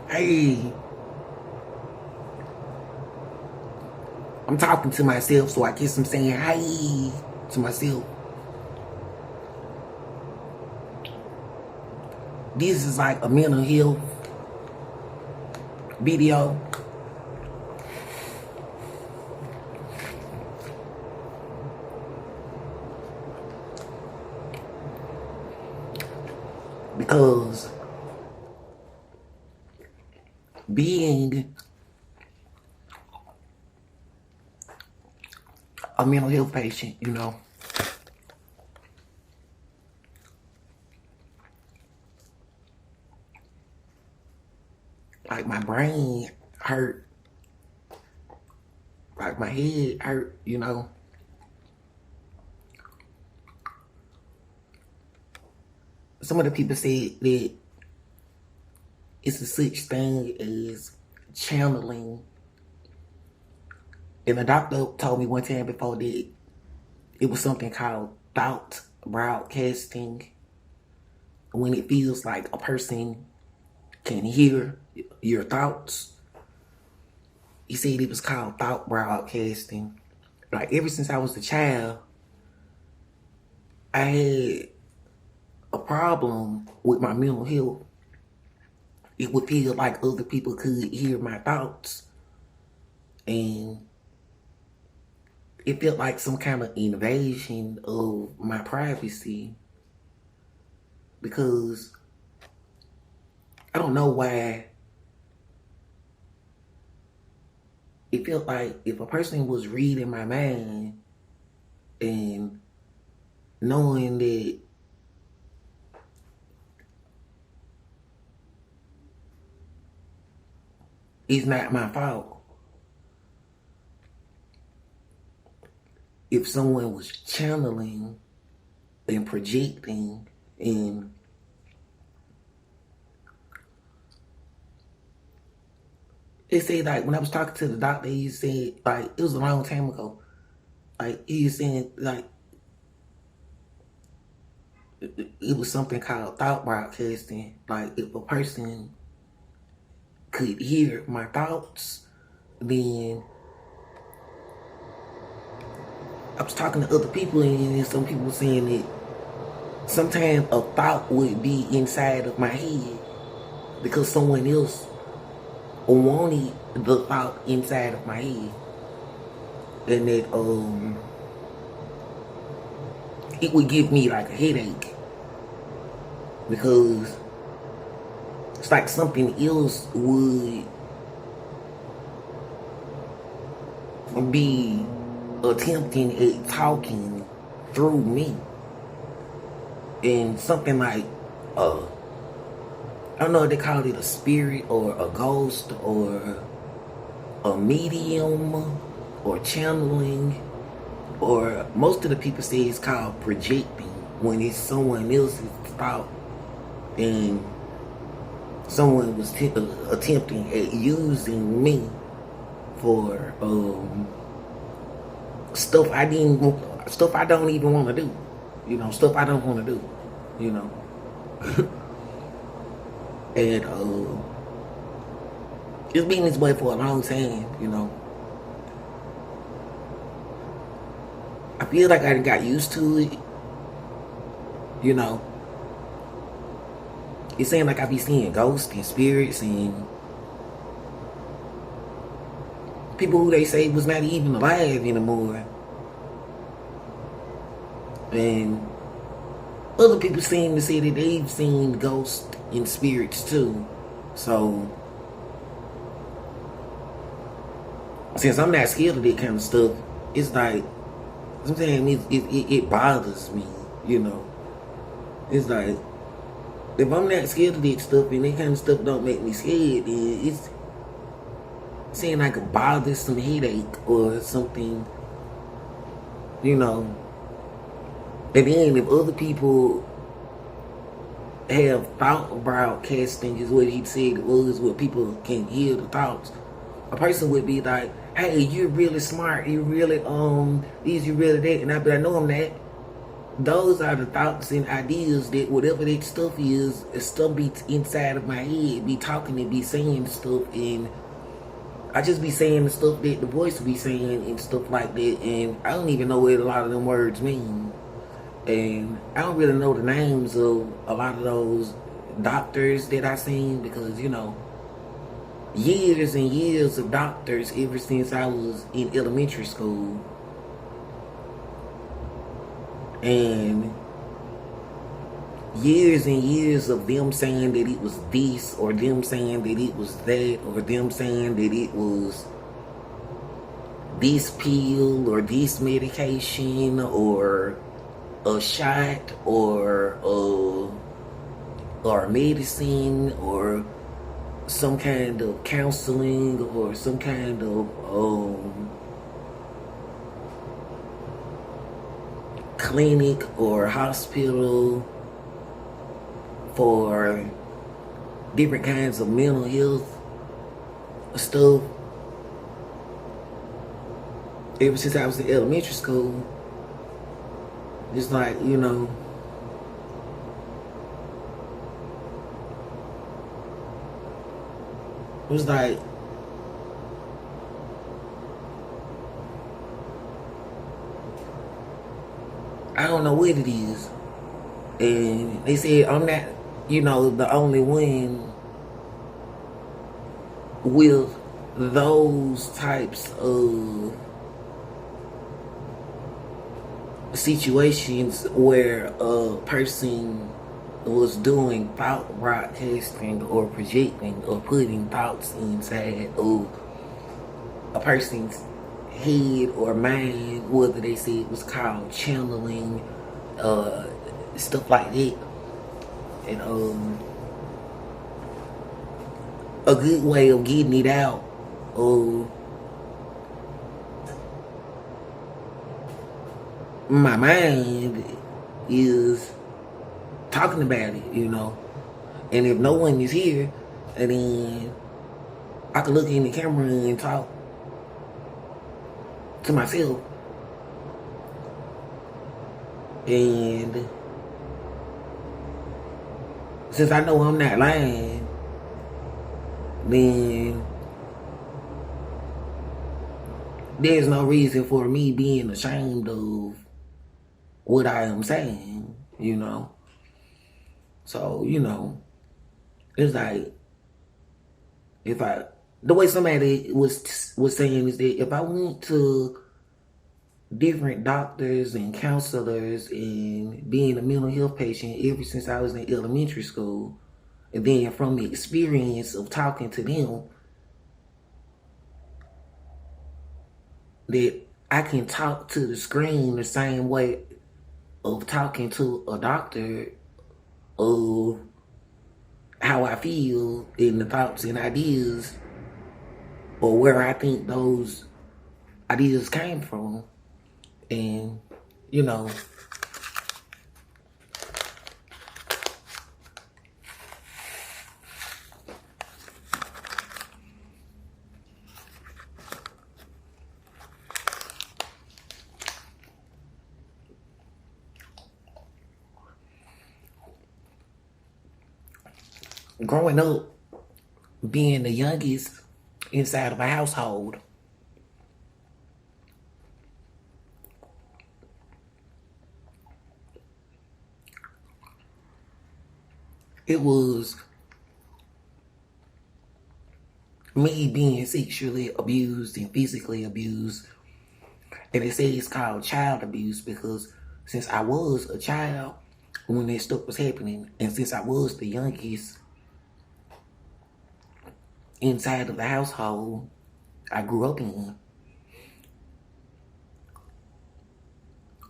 Hey, I'm talking to myself, so I guess I'm saying hey to myself. This is like a mental health video. Because being a mental health patient, like my brain hurt, like my head hurt. Some of the people said that it's a such thing as channeling. And the doctor told me one time before that it was something called thought broadcasting. When it feels like a person can hear your thoughts. He said it was called thought broadcasting. Like ever since I was a child, I had a problem with my mental health. It would feel like other people could hear my thoughts. And it felt like some kind of invasion of my privacy. Because I don't know why it felt like if a person was reading my mind and knowing that it's not my fault. If someone was channeling and projecting and they said, like, when I was talking to the doctor, he said, like, it was a long time ago. Like, he was saying, like, it was something called thought broadcasting. Like, if a person could hear my thoughts, then I was talking to other people, and some people were saying that sometimes a thought would be inside of my head because someone else wanted the thought inside of my head, and that it would give me like a headache because it's like something else would be attempting at talking through me, and something like I don't know if they call it a spirit or a ghost or a medium or channeling, or most of the people say it's called projecting when it's someone else's thought and someone was attempting at using me for stuff I don't even want to do, stuff I don't want to do. And it's been this way for a long time. I feel like I got used to it. It seems like I be seeing ghosts and spirits and people who they say was not even alive anymore. And other people seem to say that they've seen ghosts and spirits too. So, since I'm not scared of that kind of stuff, it's like, sometimes it bothers me, It's like, if I'm not scared of that stuff and that kind of stuff don't make me scared, then it's saying like a bothersome headache or something, And then if other people have thought broadcasting, is what he said it was, where people can hear the thoughts, a person would be like, hey, you're really smart, you're really you're really that, and I'd be like, no, I'm not. those are the thoughts and ideas that whatever that stuff is, stuff be inside of my head, be talking and be saying stuff, and I just be saying the stuff that the voice be saying and stuff like that, and I don't even know what a lot of them words mean. And I don't really know the names of a lot of those doctors that I seen because, years and years of doctors ever since I was in elementary school. And years and years of them saying that it was this, or them saying that it was that, or them saying that it was this pill or this medication or a shot or medicine or some kind of counseling or some kind of clinic or hospital for different kinds of mental health stuff. Ever since I was in elementary school, it's like, it was like, I don't know what it is. And they said I'm not, the only one with those types of situations where a person was doing thought broadcasting or projecting or putting thoughts inside of a person's head or mind, whether they say it was called channeling, stuff like that. And a good way of getting it out of my mind is talking about it, And if no one is here, and then I can look in the camera and talk to myself. And since I know I'm not lying, then there's no reason for me being ashamed of what I am saying, So, it's like, the way somebody was saying is that if I went to different doctors and counselors and being a mental health patient ever since I was in elementary school, and then from the experience of talking to them, that I can talk to the screen the same way of talking to a doctor of how I feel and the thoughts and ideas, or where I think those ideas came from. And, growing up, being the youngest inside of a household, it was me being sexually abused and physically abused. And they say it's called child abuse because since I was a child when that stuff was happening, and since I was the youngest inside of the household I grew up in,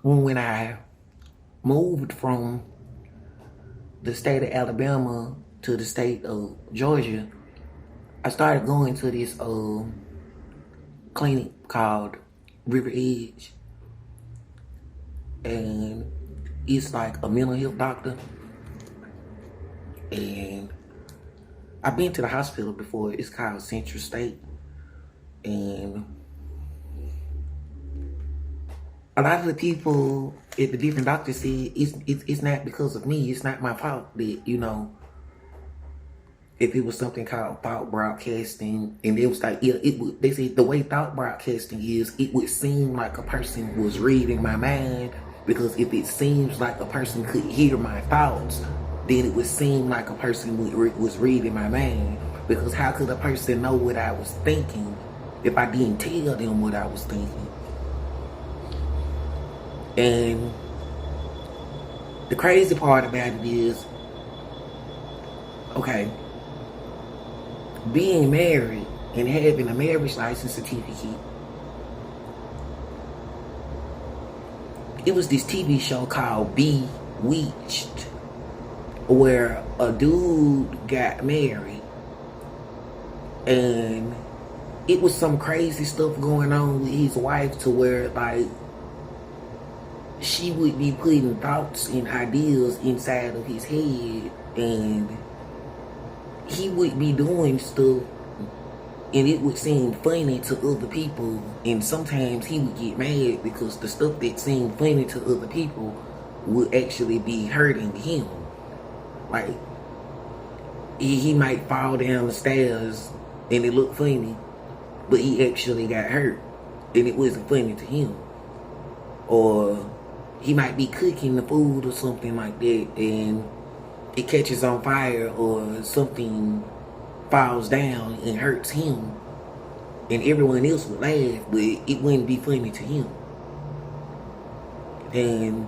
when I moved from the state of Alabama to the state of Georgia, I started going to this clinic called River Edge, and it's like a mental health doctor. And I've been to the hospital before. It's called Central State, and a lot of the people at the different doctors said it's not because of me. It's not my fault that, you know, if it was something called thought broadcasting, and it was like, yeah, it would, they said the way thought broadcasting is, it would seem like a person was reading my mind, because if it seems like a person could hear my thoughts, then it would seem like a person was reading my mind, because how could a person know what I was thinking if I didn't tell them what I was thinking? And the crazy part about it is, okay, being married and having a marriage license certificate, it was this TV show called Bewitched, where a dude got married, and it was some crazy stuff going on with his wife, to where, like, she would be putting thoughts and ideas inside of his head, and he would be doing stuff, and it would seem funny to other people, and sometimes he would get mad because the stuff that seemed funny to other people would actually be hurting him. Like, he might fall down the stairs and it looked funny, but he actually got hurt and it wasn't funny to him. Or he might be cooking the food or something like that, and it catches on fire, or something falls down and hurts him, and everyone else would laugh, but it wouldn't be funny to him. And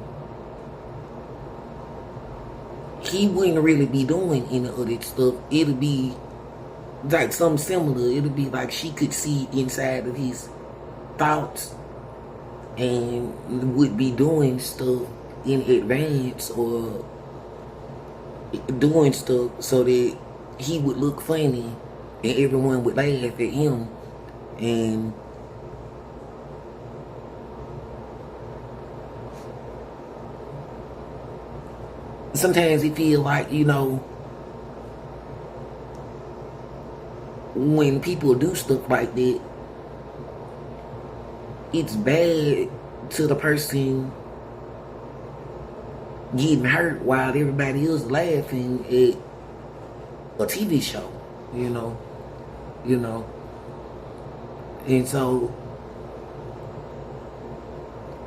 he wouldn't really be doing any of that stuff. It'll be like something similar. It'll be like she could see inside of his thoughts and would be doing stuff in advance, or doing stuff so that he would look funny and everyone would laugh at him. And sometimes it feel like, you know, when people do stuff like that, it's bad to the person getting hurt while everybody else laughing at a TV show, you know. And so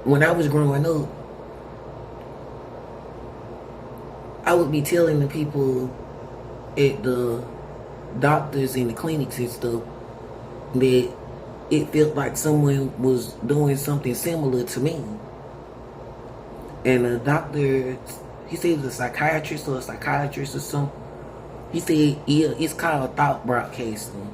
when I was growing up, I would be telling the people at the doctors and the clinics and stuff that it felt like someone was doing something similar to me. And the doctor, he said he was a psychiatrist or something. He said, yeah, it's called thought broadcasting.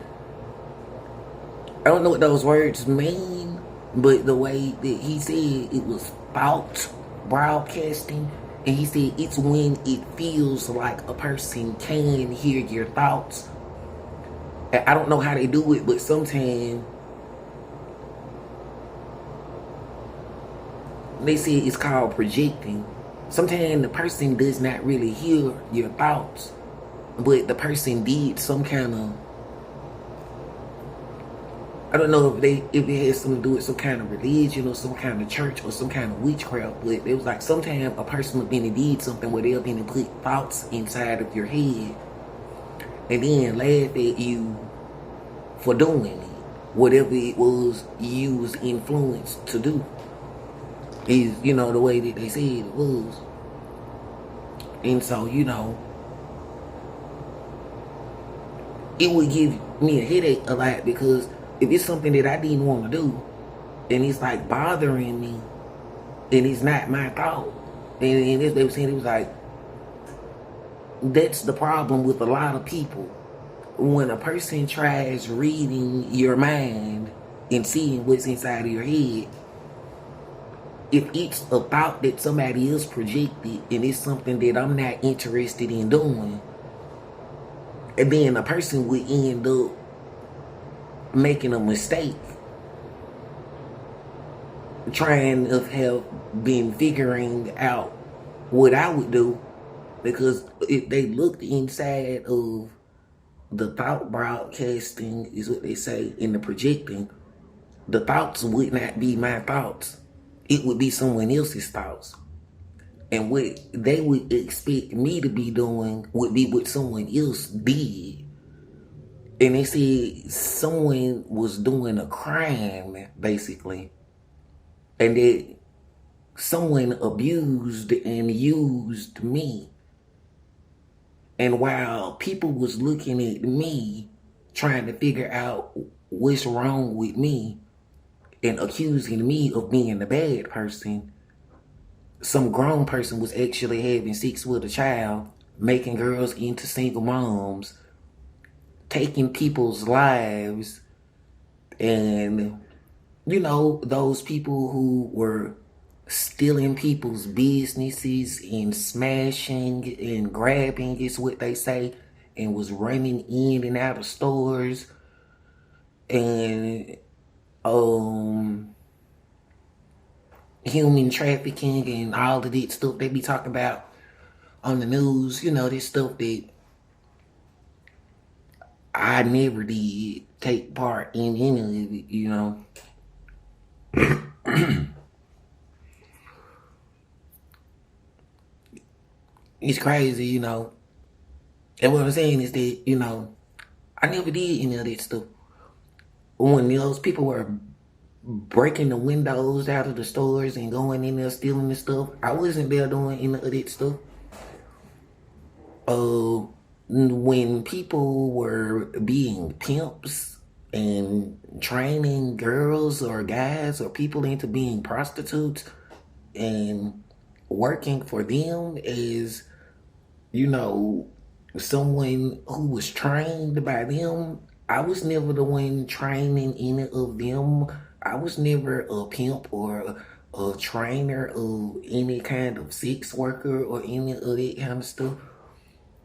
I don't know what those words mean, but the way that he said it was thought broadcasting, and he said it's when it feels like a person can hear your thoughts. I don't know how they do it, but sometimes they say it's called projecting. Sometimes the person does not really hear your thoughts, but the person did some kind of, I don't know if it has something to do with some kind of religion or some kind of church or some kind of witchcraft, but it was like sometimes a person would been and did something where they'll been and put thoughts inside of your head and then laugh at you for doing it, whatever it was you was influenced to do. Is, you know, the way that they said it was. And so, you know, it would give me a headache a lot, because if it's something that I didn't want to do and it's like bothering me and it's not my thought, and they were saying, it was like, that's the problem with a lot of people. When a person tries reading your mind and seeing what's inside of your head, if it's a thought that somebody else projected and it's something that I'm not interested in doing, and then a person would end up making a mistake trying to have been figuring out what I would do, because if they looked inside of the thought broadcasting, is what they say, in the projecting, the thoughts would not be my thoughts. it would be someone else's thoughts. And what they would expect me to be doing would be what someone else did. And they said someone was doing a crime, basically. And that someone abused and used me. And while people was looking at me, trying to figure out what's wrong with me and accusing me of being the bad person, some grown person was actually having sex with a child, making girls into single moms, taking people's lives, and, you know, those people who were stealing people's businesses and smashing and grabbing is what they say, and was running in and out of stores, and human trafficking and all of that stuff they be talking about on the news. You know, this stuff that I never did take part in any of it, you know. It's crazy, you know. And what I'm saying is that, you know, I never did any of that stuff. When those people were breaking the windows out of the stores and going in there stealing the stuff, I wasn't there doing any of that stuff. When people were being pimps and training girls or guys or people into being prostitutes and working for them as, you know, someone who was trained by them, I was never the one training any of them. I was never a pimp or a trainer of any kind of sex worker or any of that kind of stuff.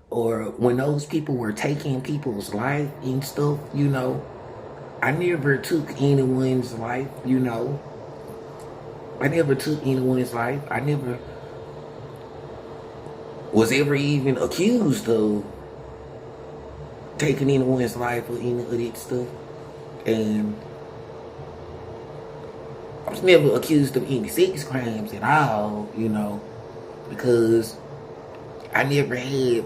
Or when those people were taking people's life and stuff, you know, I never took anyone's life, you know. I never took anyone's life. I never was ever even accused of taking anyone's life or any of that stuff. And I was never accused of any sex crimes at all, you know, because I never had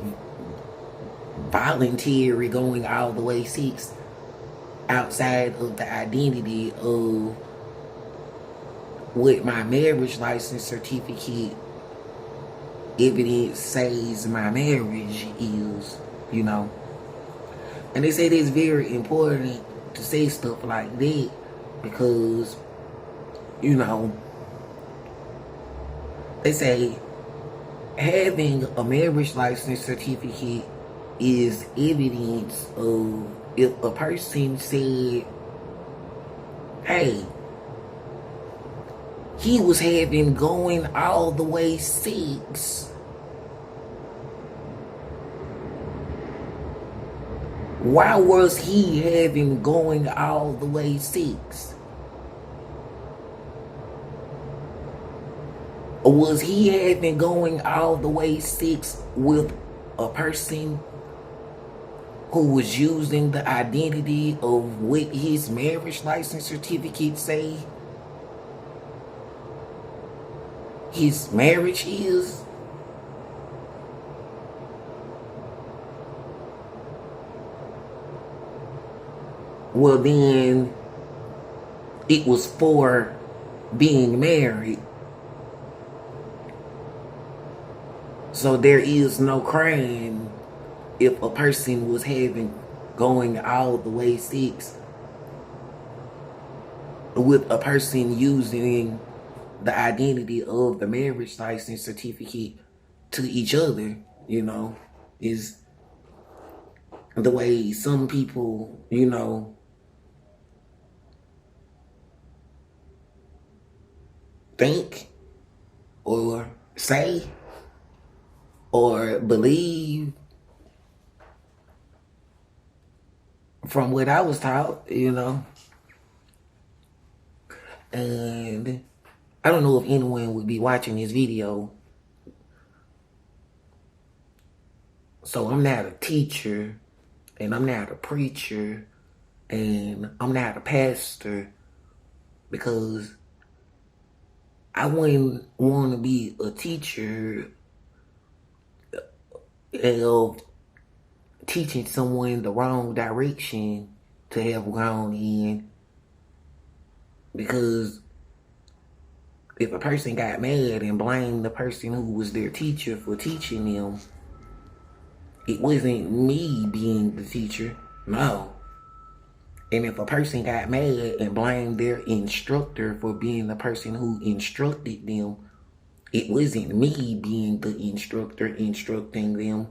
voluntary going all the way sex outside of the identity of what my marriage license certificate evidence says my marriage is, you know. And they say it's very important to say stuff like that because, you know, they say having a marriage license certificate is evidence of if a person said, hey, he was having going all the way sex. Why was he having going all the way sex? Or was he having going all the way sex with a person who was using the identity of what his marriage license certificate say his marriage is? Well, then it was for being married. So there is no crime if a person was having going all the way sex with a person using the identity of the marriage license certificate to each other, you know, is the way some people, you know, think or say or believe from what I was taught, you know. And I don't know if anyone would be watching this video. So I'm not a teacher, and I'm not a preacher, and I'm not a pastor, because I wouldn't want to be a teacher of teaching someone the wrong direction to have gone in, because if a person got mad and blamed the person who was their teacher for teaching them, it wasn't me being the teacher, no. And if a person got mad and blamed their instructor for being the person who instructed them, it wasn't me being the instructor instructing them.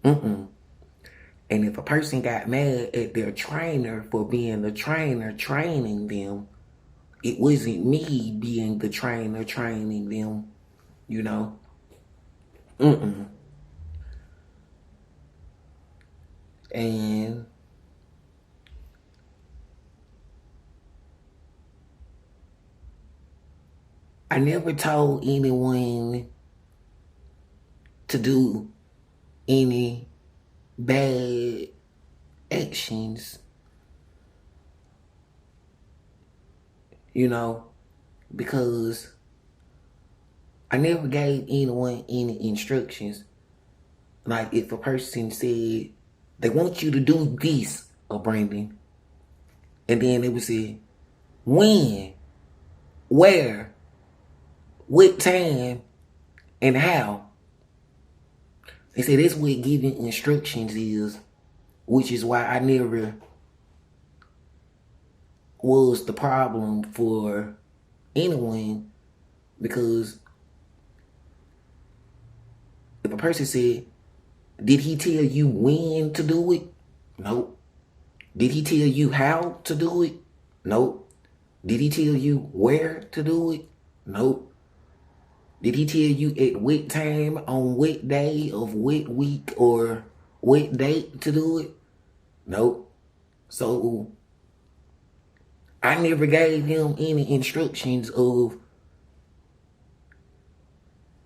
And if a person got mad at their trainer for being the trainer training them, it wasn't me being the trainer training them, you know? And I never told anyone to do any bad actions, you know, because I never gave anyone any instructions. Like if a person said, they want you to do this, Brandon, and then they would say, when, where, what time, and how. They say that's what giving instructions is, which is why I never was the problem for anyone, because if a person said, did he tell you when to do it? Nope. Did he tell you how to do it? Nope. Did he tell you where to do it? Nope. Did he tell you at what time, on what day of what week, or what date to do it? Nope. So I never gave him any instructions of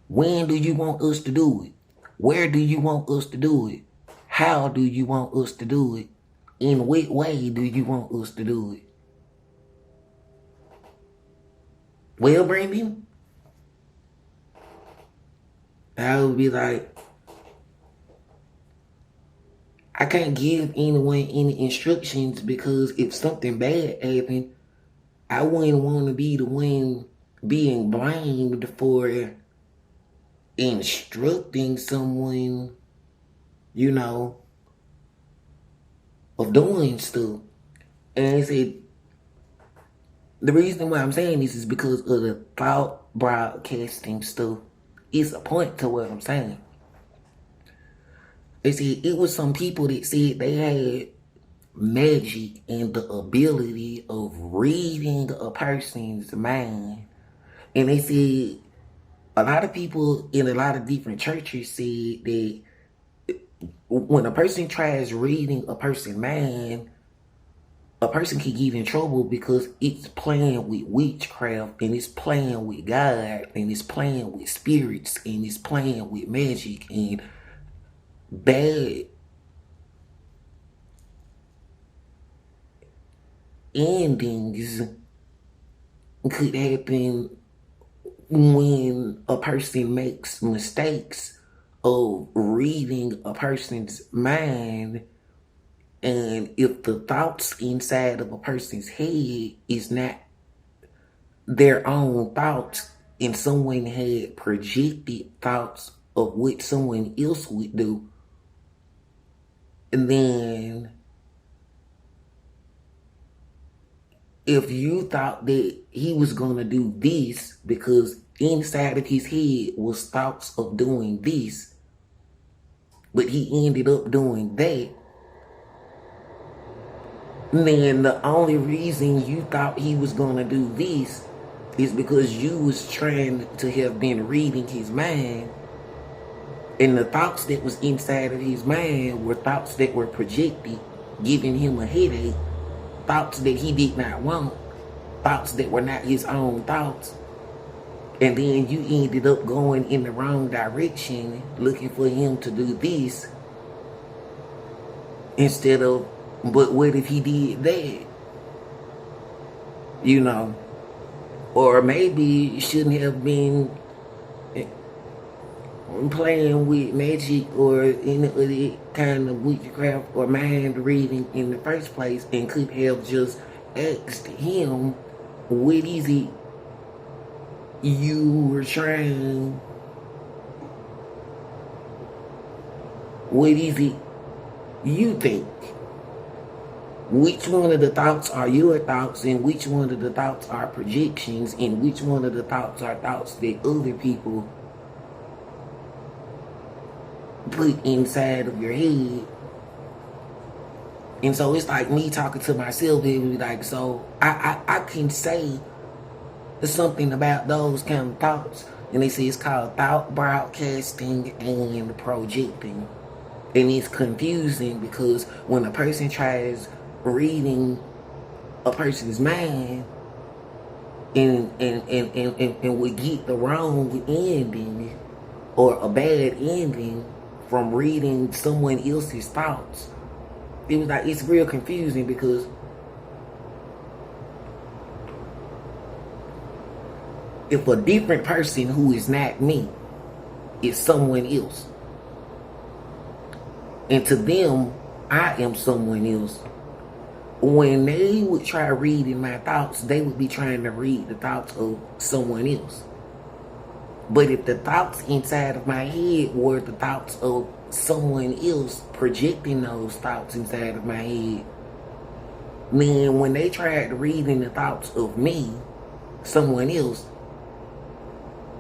when do you want us to do it? Where do you want us to do it? How do you want us to do it? In what way do you want us to do it? Well, Brandon, I would be like, I can't give anyone any instructions, because if something bad happened, I wouldn't want to be the one being blamed for instructing someone, you know, of doing stuff. And I said, the reason why I'm saying this is because of the thought broadcasting stuff. It's a point to what I'm saying. They said it was some people that said they had magic and the ability of reading a person's mind. And they said a lot of people in a lot of different churches said that when a person tries reading a person's mind, a person can get in trouble because it's playing with witchcraft, and it's playing with God, and it's playing with spirits, and it's playing with magic, and bad endings could happen when a person makes mistakes of reading a person's mind. And if the thoughts inside of a person's head is not their own thoughts, and someone had projected thoughts of what someone else would do, and then if you thought that he was going to do this because inside of his head was thoughts of doing this, but he ended up doing that, then the only reason you thought he was going to do this is because you was trying to have been reading his mind, and the thoughts that was inside of his mind were thoughts that were projected, giving him a headache, thoughts that he did not want, thoughts that were not his own thoughts. And then you ended up going in the wrong direction, looking for him to do this, instead of, but what if he did that? You know? Or maybe you shouldn't have been playing with magic or any other kind of witchcraft or mind reading in the first place, and could have just asked him, what is it you were trying, what is it you think? Which one of the thoughts are your thoughts, and which one of the thoughts are projections, and which one of the thoughts are thoughts that other people put inside of your head? And so it's like me talking to myself. It would be like, so I can say something about those kind of thoughts, and they say it's called thought broadcasting and projecting. And it's confusing because when a person tries reading a person's mind and we get the wrong ending or a bad ending from reading someone else's thoughts, it was like, it's real confusing because if a different person who is not me is someone else, and to them I am someone else, when they would try reading my thoughts, they would be trying to read the thoughts of someone else. But if the thoughts inside of my head were the thoughts of someone else projecting those thoughts inside of my head, then when they tried reading the thoughts of me, someone else,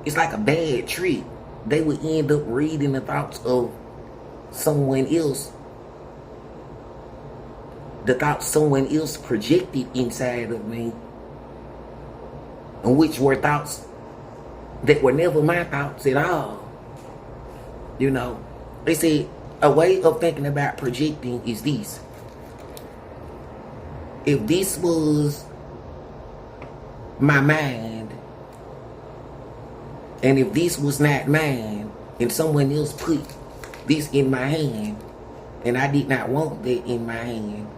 it's like a bad trick. They would end up reading the thoughts of someone else, the thoughts someone else projected inside of me, and which were thoughts that were never my thoughts at all. You know, they said a way of thinking about projecting is this. If this was my mind, and if this was not mine, and someone else put this in my hand, and I did not want that in my hand,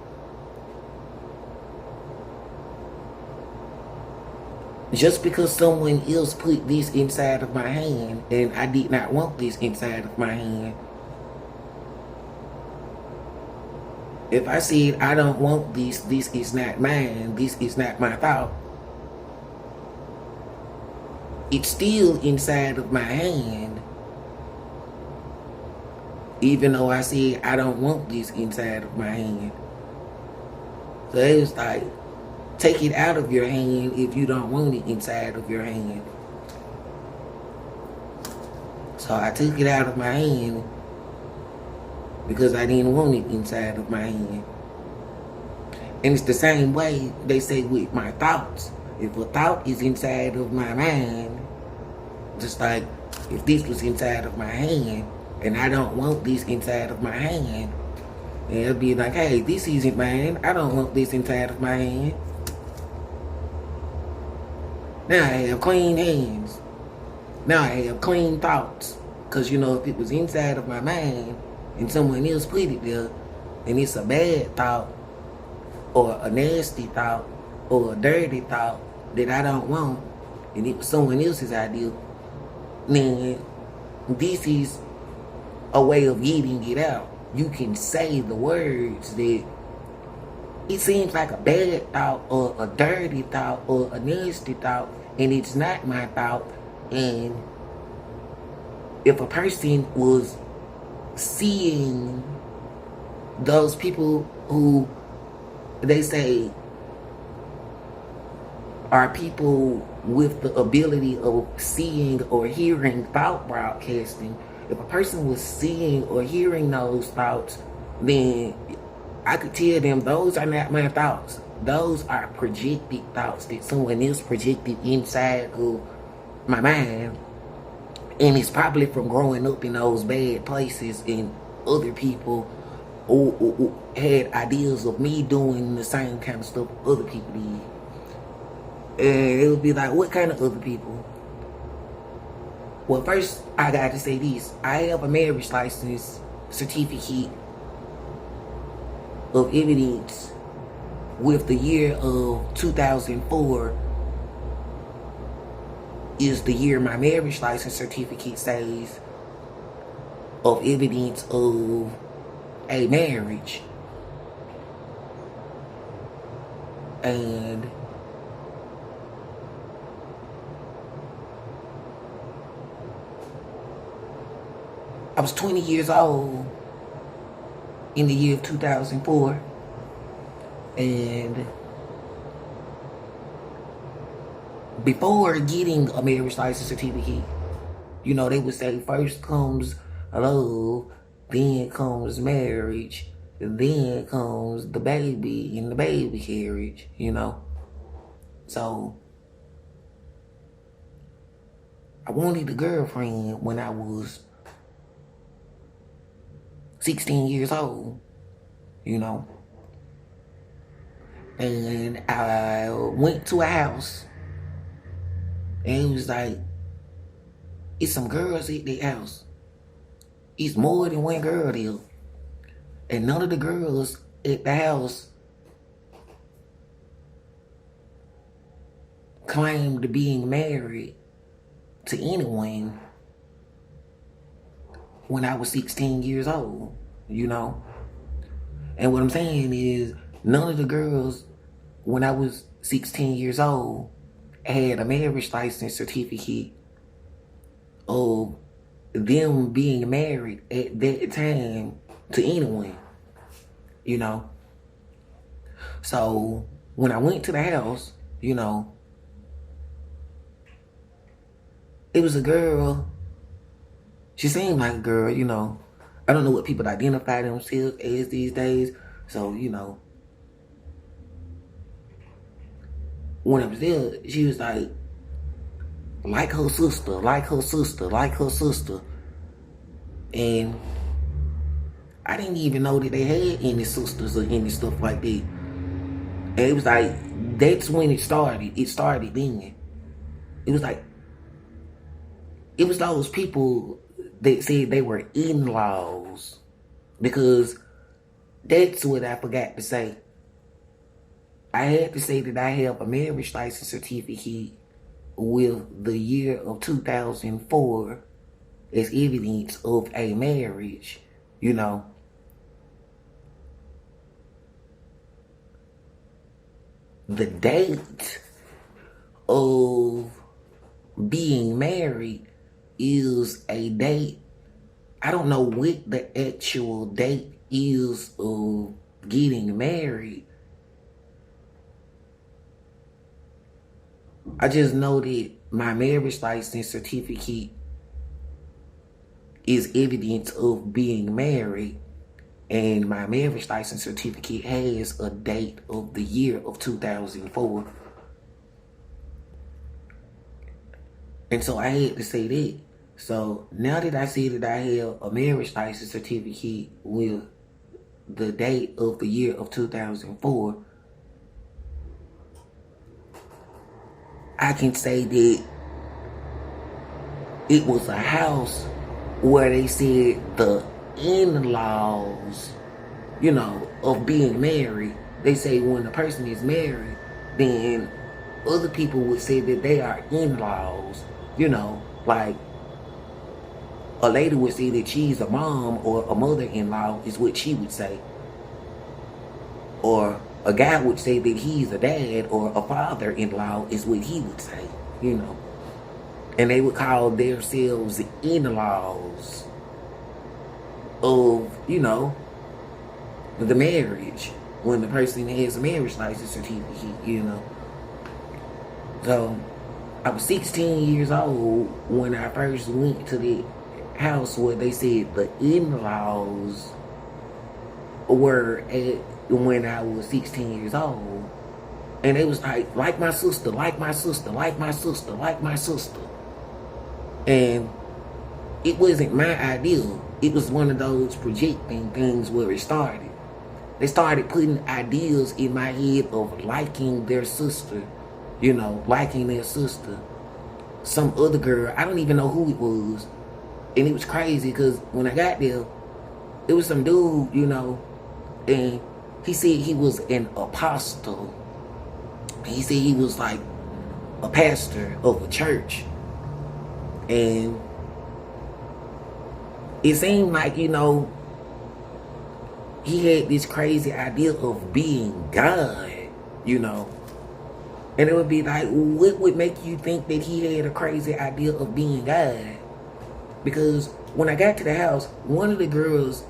just because someone else put this inside of my hand and I did not want this inside of my hand, if I said I don't want this, this is not mine, this is not my thought, it's still inside of my hand, even though I said I don't want this inside of my hand. So it was like, take it out of your hand if you don't want it inside of your hand. So I took it out of my hand because I didn't want it inside of my hand. And it's the same way they say with my thoughts. If a thought is inside of my mind, just like if this was inside of my hand and I don't want this inside of my hand, and it'll be like, hey, this isn't mine, I don't want this inside of my hand. Now I have clean hands. Now I have clean thoughts. Because, you know, if it was inside of my mind and someone else put it there, and it's a bad thought, or a nasty thought, or a dirty thought that I don't want, and it was someone else's idea, then this is a way of getting it out. You can say the words that it seems like a bad thought or a dirty thought or a nasty thought, and it's not my thought. And if a person was seeing those people who they say are people with the ability of seeing or hearing thought broadcasting, if a person was seeing or hearing those thoughts, then I could tell them those are not my thoughts. Those are projected thoughts that someone else projected inside of my mind. And it's probably from growing up in those bad places and other people who had ideas of me doing the same kind of stuff other people did. And it would be like, what kind of other people? Well, first, I got to say this. I have a marriage license certificate of evidence with the year of 2004 is the year my marriage license certificate says of evidence of a marriage. And I was 20 years old in the year of 2004. And before getting a marriage license certificate, you know, they would say first comes love, then comes marriage, then comes the baby and the baby carriage, you know. So I wanted a girlfriend when I was 16 years old, you know. And I went to a house, and it was like, it's some girls at the house. It's more than one girl there. And none of the girls at the house claimed being married to anyone when I was 16 years old, you know. And what I'm saying is, none of the girls when I was 16 years old had a marriage license certificate of them being married at that time to anyone, you know. So when I went to the house, you know, it was a girl. She seemed like a girl, you know. I don't know what people identify themselves as these days. So, you know, when I was there, she was like her sister, like her sister, like her sister. And I didn't even know that they had any sisters or any stuff like that. And it was like, that's when it started. It started then. It was like, it was those people that said they were in-laws. Because that's what I forgot to say. I had to say that I have a marriage license certificate with the year of 2004 as evidence of a marriage, you know. The date of being married is a date. I don't know what the actual date is of getting married. I just know that my marriage license certificate is evidence of being married, and my marriage license certificate has a date of the year of 2004. And so I had to say that. So now that I see that I have a marriage license certificate with the date of the year of 2004, I can say that it was a house where they said the in-laws, you know, of being married. They say when a person is married, then other people would say that they are in-laws, you know, like a lady would say that she's a mom or a mother-in-law is what she would say. Or a guy would say that he's a dad or a father-in-law is what he would say, you know. And they would call themselves in-laws of, you know, the marriage when the person has a marriage license certificate, you know. So I was 16 years old when I first went to the house where they said the in-laws were at when I was 16 years old. And it was like my sister, like my sister, like my sister, like my sister. And it wasn't my ideal. It was one of those projecting things where it started. They started putting ideas in my head of liking their sister, you know, liking their sister. Some other girl, I don't even know who it was. And it was crazy because when I got there, it was some dude, you know, and he said he was an apostle. He said he was like a pastor of a church. And it seemed like, he had this crazy idea of being God, you know. And it would be like, what would make you think that he had a crazy idea of being God? Because when I got to the house, one of the girls,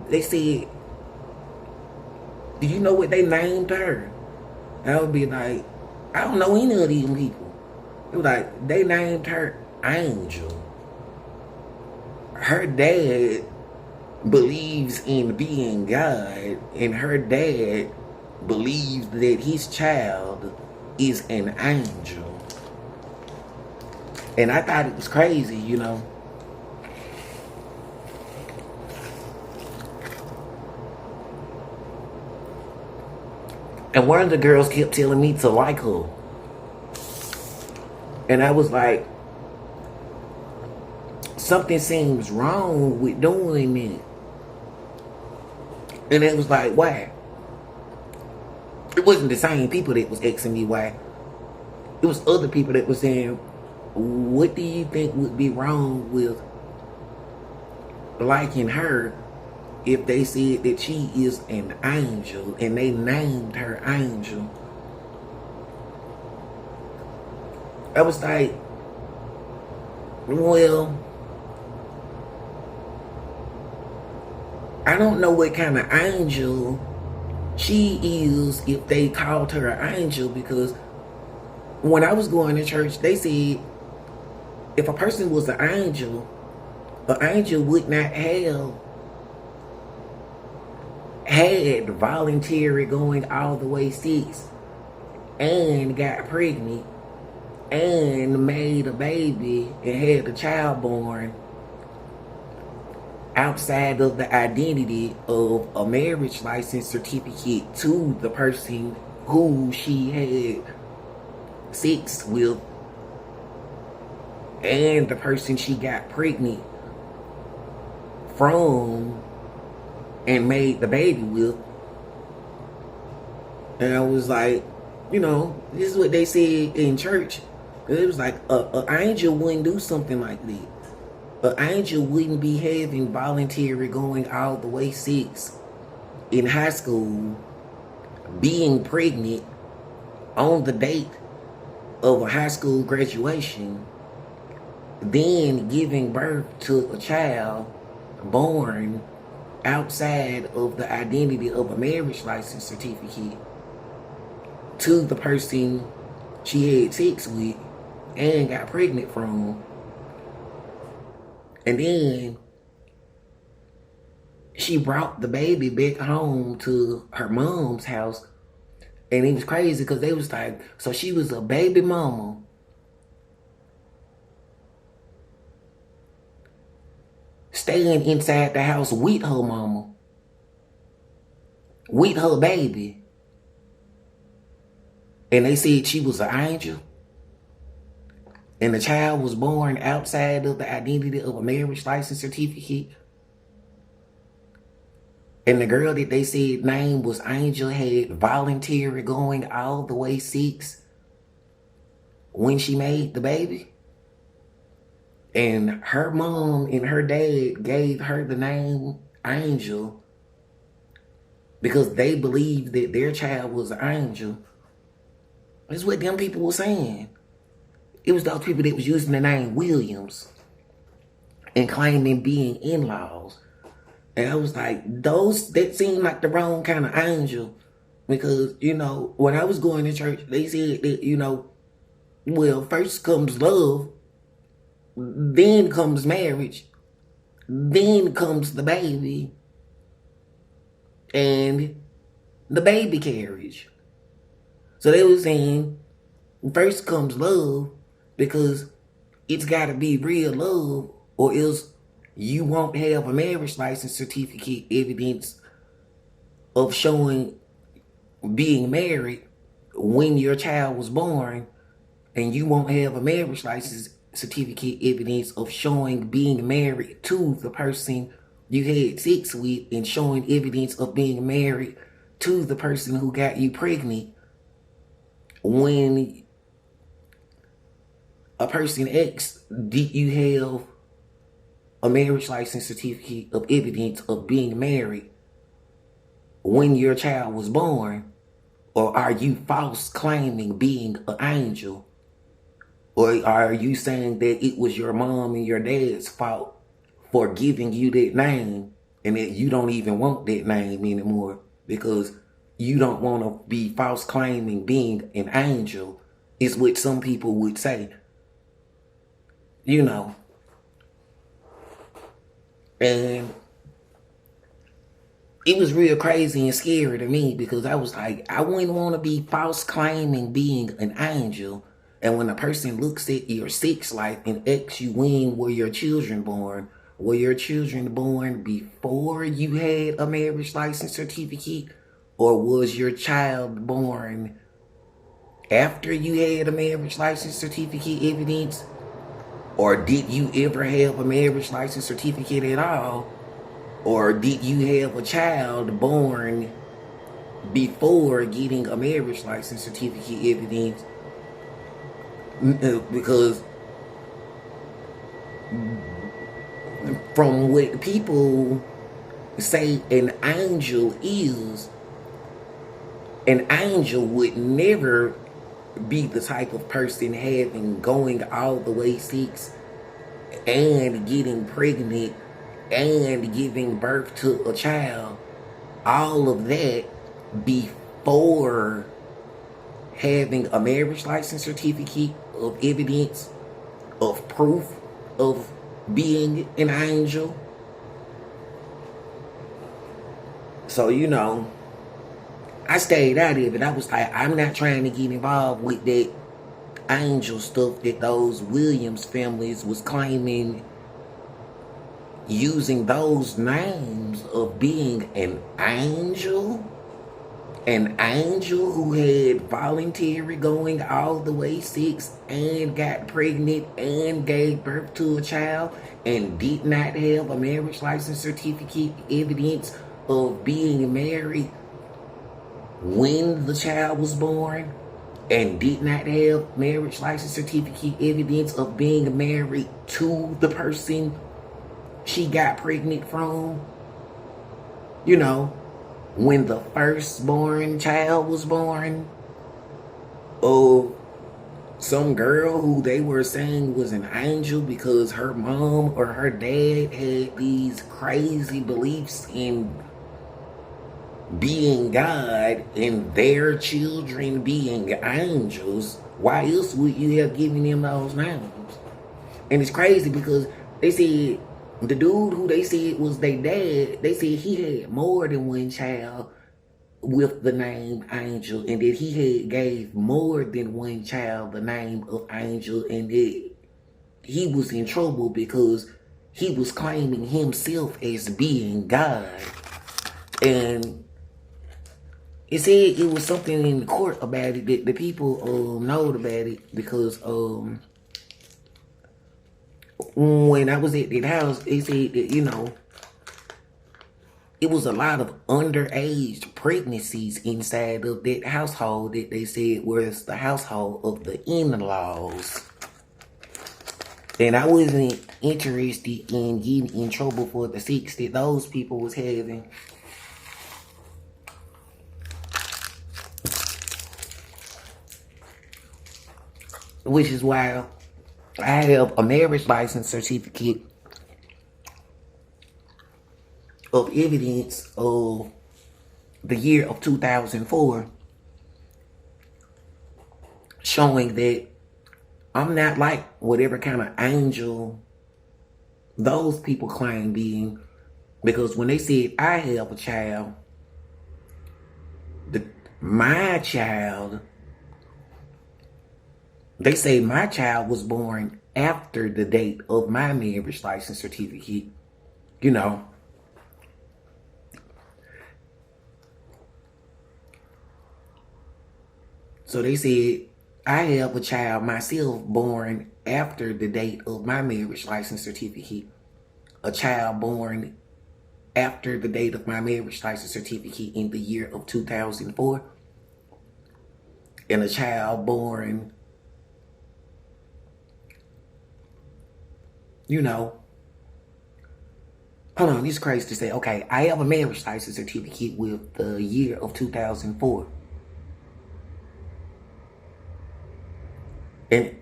they said, do you know what they named her? And I would be like, I don't know any of these people. It was like, they named her Angel. Her dad believes in being God, and her dad believes that his child is an angel. And I thought it was crazy, And one of the girls kept telling me to like her. And I was like, something seems wrong with doing it. And it was like, why? It wasn't the same people that was asking me why. It was other people that was saying, what do you think would be wrong with liking her if they said that she is an angel and they named her Angel? I was like, well, I don't know what kind of angel she is if they called her an angel, because when I was going to church, they said if a person was an angel would not have had voluntary going all the way 6 and got pregnant and made a baby and had a child born outside of the identity of a marriage license certificate to the person who she had sex with and the person she got pregnant from and made the baby with. And I was like, this is what they said in church. It was like an angel wouldn't do something like that. An angel wouldn't be having voluntary going all the way 6 in high school, being pregnant on the date of a high school graduation, then giving birth to a child born outside of the identity of a marriage license certificate to the person she had sex with and got pregnant from. And then she brought the baby back home to her mom's house. And it was crazy because they was like, so she was a baby mama staying inside the house with her mama, with her baby. And they said she was an angel. And the child was born outside of the identity of a marriage license certificate. And the girl that they said name was Angel had voluntary going all the way 6 when she made the baby. And her mom and her dad gave her the name Angel because they believed that their child was an angel. That's what them people were saying. It was those people that was using the name Williams and claiming being in-laws. And I was like, that seemed like the wrong kind of angel. Because, when I was going to church, they said that, well, first comes love, then comes marriage, then comes the baby, and the baby carriage. So they were saying, first comes love, because it's got to be real love, or else you won't have a marriage license certificate evidence of showing being married when your child was born, and you won't have a marriage license certificate evidence of showing being married to the person you had sex with and showing evidence of being married to the person who got you pregnant when a person asks, did you have a marriage license certificate of evidence of being married when your child was born? Or are you false claiming being an angel? Or are you saying that it was your mom and your dad's fault for giving you that name and that you don't even want that name anymore because you don't want to be false claiming being an angel, is what some people would say. You know. And it was real crazy and scary to me because I was like, I wouldn't want to be false claiming being an angel. And when a person looks at your sex life and asks you when were your children born before you had a marriage license certificate? Or was your child born after you had a marriage license certificate evidence? Or did you ever have a marriage license certificate at all? Or did you have a child born before getting a marriage license certificate evidence? Because from what people say an angel is, an angel would never be the type of person going all the way 6 and getting pregnant and giving birth to a child, all of that before having a marriage license certificate of evidence, of proof of being an angel. So, you know, I stayed out of it. I was like, I'm not trying to get involved with that angel stuff that those Williams families was claiming, using those names of being an angel who had voluntary going all the way 6 and got pregnant and gave birth to a child and did not have a marriage license certificate evidence of being married when the child was born, and did not have marriage license certificate evidence of being married to the person she got pregnant from. You know, when the firstborn child was born, of some girl who they were saying was an angel because her mom or her dad had these crazy beliefs in being God and their children being angels. Why else would you have given them those names? And it's crazy because they said the dude who they said was their dad, they said he had more than one child with the name Angel, and that he had gave more than one child the name of Angel, and that he was in trouble because he was claiming himself as being God. And it said it was something in the court about it that the people knowed about it because when I was at that house, they said that, you know, it was a lot of underage pregnancies inside of that household that they said was the household of the in-laws. And I wasn't interested in getting in trouble for the sex that those people was having. Which is why I have a marriage license certificate of evidence of the year of 2004 showing that I'm not like whatever kind of angel those people claim being. Because when they said I have a child, my child, they say my child was born after the date of my marriage license certificate, you know. So they said I have a child myself born after the date of my marriage license certificate, a child born after the date of my marriage license certificate in the year of 2004, and a child born you know, hold on, it's crazy to say, okay, I have a marriage license certificate with the year of 2004. And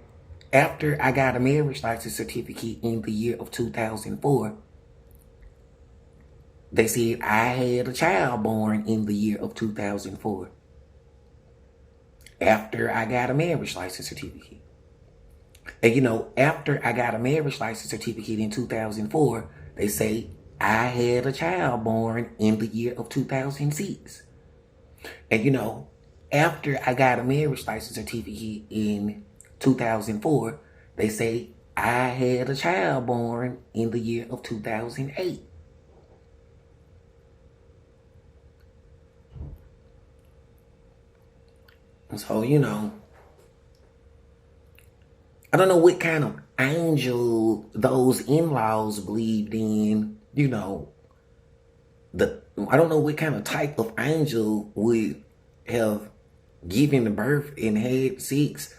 after I got a marriage license certificate in the year of 2004, they said I had a child born in the year of 2004. After I got a marriage license certificate. And you know, after I got a marriage license certificate in 2004, they say I had a child born in the year of 2006. And you know, after I got a marriage license certificate in 2004, they say I had a child born in the year of 2008. So, you know, I don't know what kind of angel those in-laws believed in, you know, I don't know what kind of type of angel would have given the birth and had sex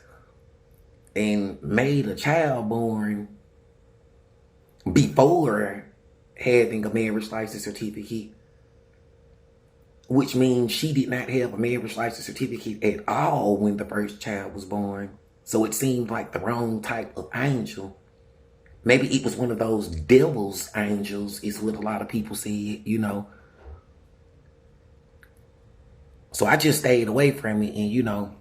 and made a child born before having a marriage license certificate, which means she did not have a marriage license certificate at all when the first child was born. So it seemed like the wrong type of angel. Maybe it was one of those devil's angels, is what a lot of people said, you know. So I just stayed away from it. And, you know,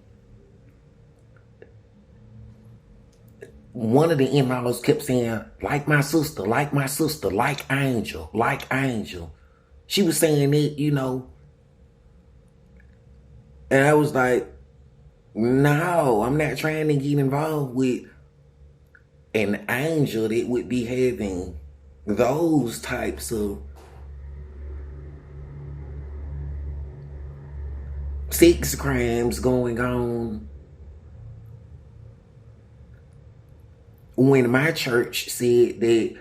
one of the in-laws kept saying, like my sister, like my sister, like Angel, like Angel. She was saying it, you know. And I was like, no, I'm not trying to get involved with an angel that would be having those types of sex crimes going on when my church said that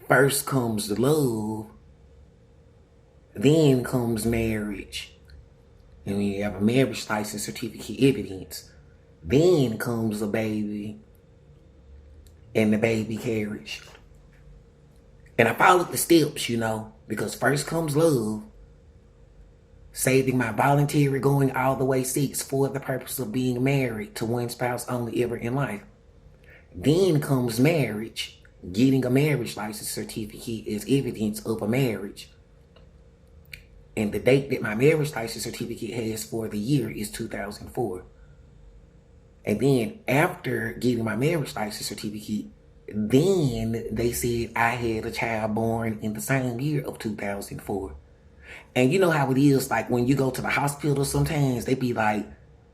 first comes the love, then comes marriage. And when you have a marriage license certificate evidence, then comes the baby and the baby carriage. And I followed the steps, you know, because first comes love, saving my voluntary going all the way 6 for the purpose of being married to one spouse only ever in life. Then comes marriage, getting a marriage license certificate as evidence of a marriage. And the date that my marriage license certificate has for the year is 2004. And then after getting my marriage license certificate, then they said I had a child born in the same year of 2004. And you know how it is, like when you go to the hospital sometimes, they be like,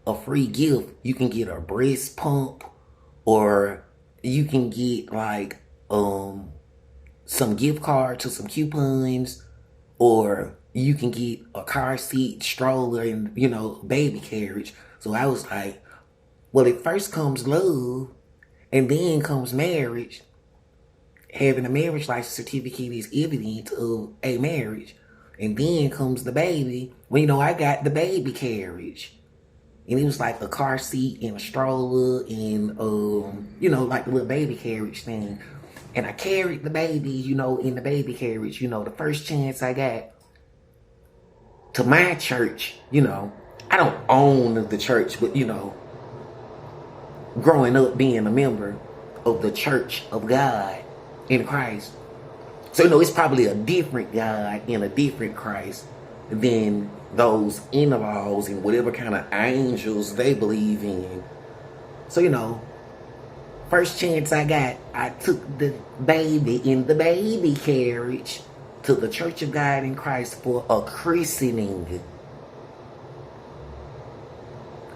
a free gift. You can get a breast pump, or you can get like some gift card to some coupons, or you can get a car seat, stroller, and, you know, baby carriage. So I was like, well, it first comes love, and then comes marriage. Having a marriage license certificate is evidence of a marriage. And then comes the baby. Well, you know, I got the baby carriage. And it was like a car seat and a stroller and, you know, like the little baby carriage thing. And I carried the baby, you know, in the baby carriage, you know, the first chance I got to my church, you know. I don't own the church, but, you know, growing up being a member of the Church of God in Christ. So, you know, it's probably a different God and a different Christ than those in-laws and whatever kind of angels they believe in. So, you know, first chance I got, I took the baby in the baby carriage to the Church of God in Christ for a christening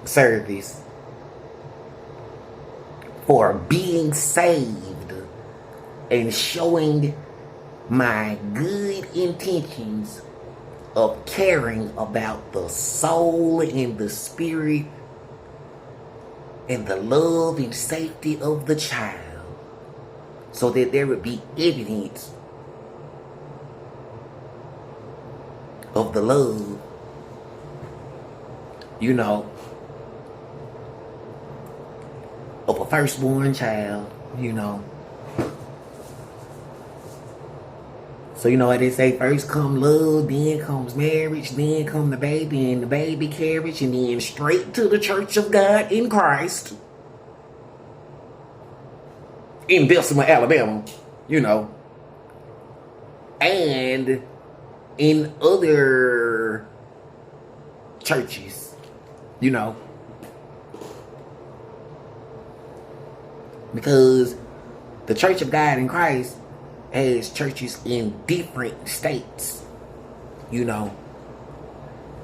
service, for being saved and showing my good intentions of caring about the soul and the spirit and the love and safety of the child, so that there would be evidence of the love, you know. firstborn child, you know. So, you know what they say, first come love, then comes marriage, then come the baby and the baby carriage, and then straight to the Church of God in Christ in Bessemer, Alabama, you know. And in other churches, you know. Because the Church of God in Christ has churches in different states, you know.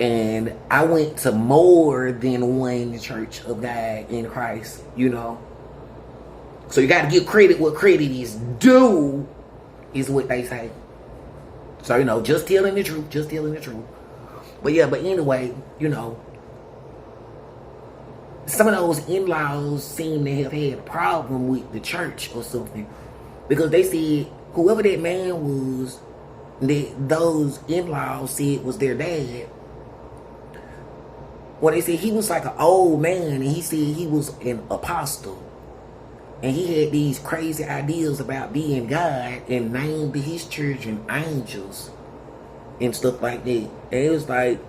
And I went to more than one Church of God in Christ, you know. So you got to give credit what credit is due, is what they say. So, you know, just telling the truth, just telling the truth. But yeah, but anyway, you know, some of those in-laws seem to have had a problem with the church or something. Because they said whoever that man was, that those in-laws said was their dad. Well, they said he was like an old man, and he said he was an apostle. And he had these crazy ideas about being God and named his children angels and stuff like that. And it was like,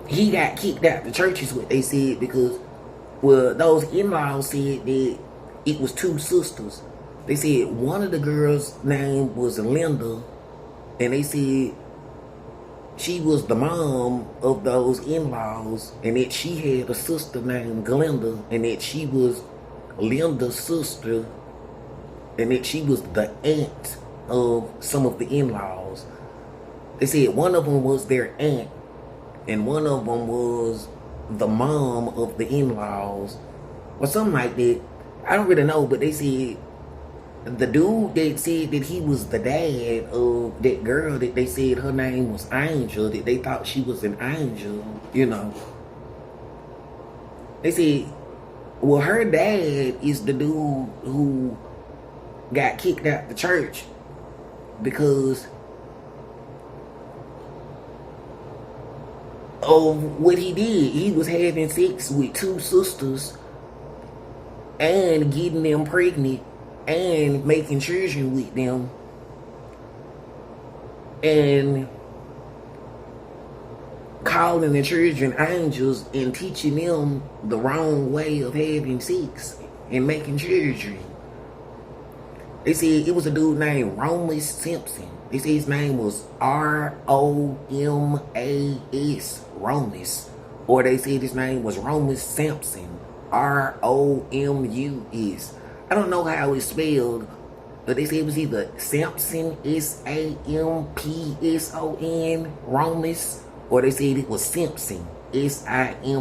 he got kicked out the church is what they said, because, well, those in-laws said that it was two sisters. They said one of the girls' name was Linda, and they said she was the mom of those in-laws, and that she had a sister named Glenda, and that she was Linda's sister, and that she was the aunt of some of the in-laws. They said one of them was their aunt, and one of them was the mom of the in-laws, or something like that. I don't really know, but they said the dude that said that he was the dad of that girl, that they said her name was Angel, that they thought she was an angel, you know. They said, well, her dad is the dude who got kicked out the church because of what he did. He was having sex with two sisters and getting them pregnant and making children with them and calling the children angels and teaching them the wrong way of having sex and making children. They said it was a dude named Romus Simpson. They said his name was R-O-M-A-S, Romus. Or they said his name was Romus Sampson, R-O-M-U-S. I don't know how it's spelled, but they said it was either Sampson, S-A-M-P-S-O-N, Romus, or they said it was Simpson, S-I-M-P-S-O-N.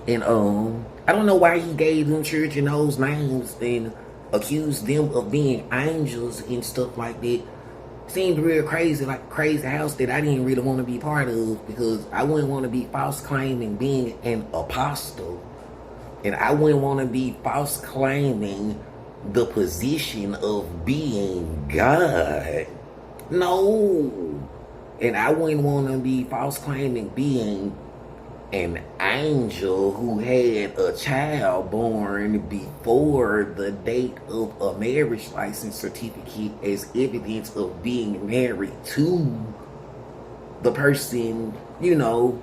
And I don't know why he gave them children those names and accused them of being angels and stuff like that. Seemed real crazy, like a crazy house that I didn't really want to be part of, because I wouldn't want to be false claiming being an apostle. And I wouldn't want to be false claiming the position of being God. No. And I wouldn't want to be false claiming being an angel who had a child born before the date of a marriage license certificate as evidence of being married to the person, you know,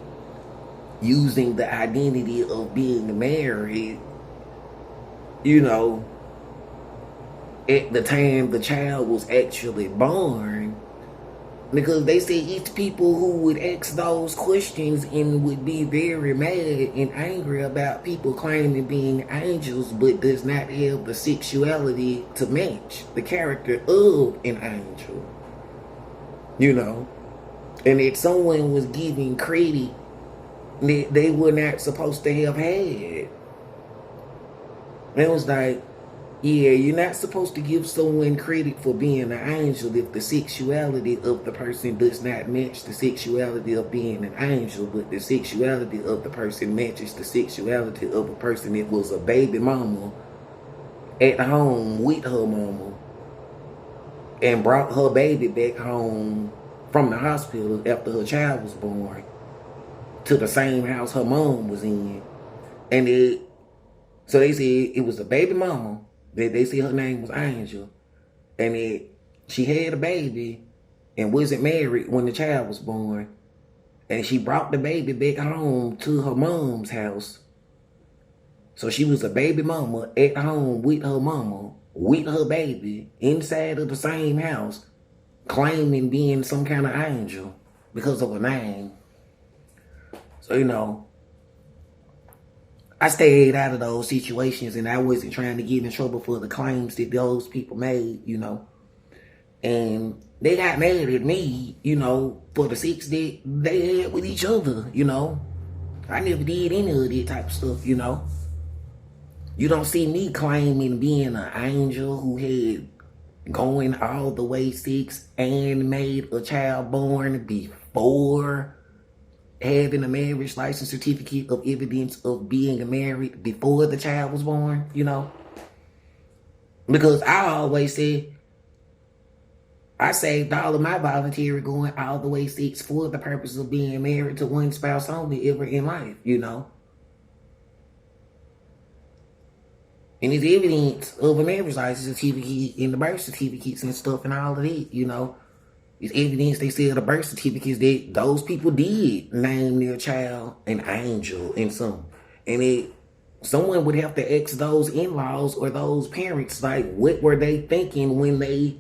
using the identity of being married, you know, at the time the child was actually born. Because they say each people who would ask those questions and would be very mad and angry about people claiming being angels but does not have the sexuality to match the character of an angel. You know? And that someone was giving credit that they were not supposed to have had. It was like, yeah, you're not supposed to give someone credit for being an angel if the sexuality of the person does not match the sexuality of being an angel, but the sexuality of the person matches the sexuality of a person that was a baby mama at home with her mama and brought her baby back home from the hospital after her child was born. to the same house her mom was in. And so they said it was a baby mama. They said her name was Angel. And she had a baby and wasn't married when the child was born. And she brought the baby back home to her mom's house. So she was a baby mama at home with her mama, with her baby, inside of the same house, claiming being some kind of angel because of a name. So, you know, I stayed out of those situations and I wasn't trying to get in trouble for the claims that those people made, you know. And they got mad at me, you know, for the sex that they had with each other, you know. I never did any of that type of stuff, you know. You don't see me claiming being an angel who had going all the way 6 and made a child born before having a marriage license certificate of evidence of being married before the child was born, you know. Because I always said, I saved all of my voluntary going all the way 6 for the purpose of being married to one spouse only ever in life, you know. And it's evidence of a marriage license certificate and the birth certificates and stuff and all of that, you know. It's evidence they said the birth certificates that those people did name their child an angel and some. And someone would have to ask those in-laws or those parents, like, what were they thinking when they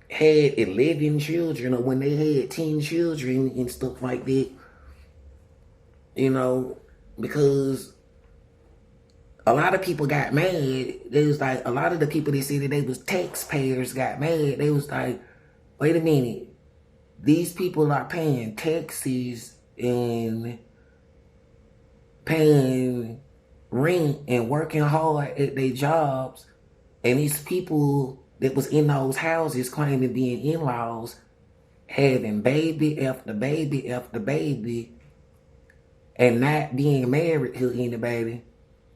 had 11 children or when they had 10 children and stuff like that, you know, because a lot of people got mad. There was like, a lot of the people that said that they was taxpayers got mad. They was like, wait a minute, these people are paying taxes and paying rent and working hard at their jobs, and these people that was in those houses claiming being in-laws, having baby after baby after baby, and not being married to anybody,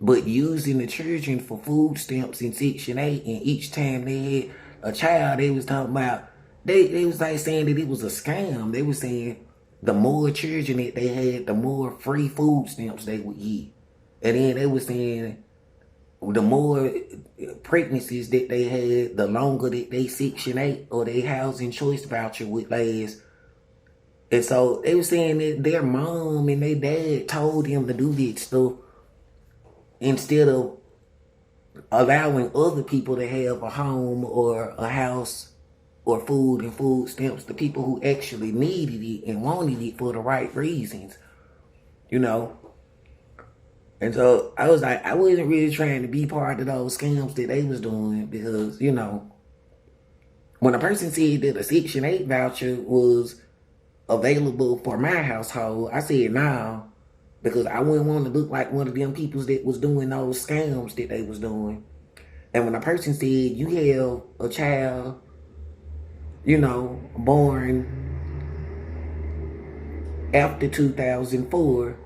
but using the children for food stamps in Section 8, and each time they had a child, they was talking about, they was like saying that it was a scam. They was saying the more children that they had, the more free food stamps they would get. And then they was saying the more pregnancies that they had, the longer that they Section 8 or their housing choice voucher would last. And so they were saying that their mom and their dad told them to do that stuff instead of allowing other people to have a home or a house or food and food stamps, the people who actually needed it and wanted it for the right reasons, you know. And so I was like, I wasn't really trying to be part of those scams that they was doing, because, you know, when a person said that a Section 8 voucher was available for my household, I said no, because I wouldn't want to look like one of them people that was doing those scams that they was doing. And when a person said you have a child, you know, born after 2004,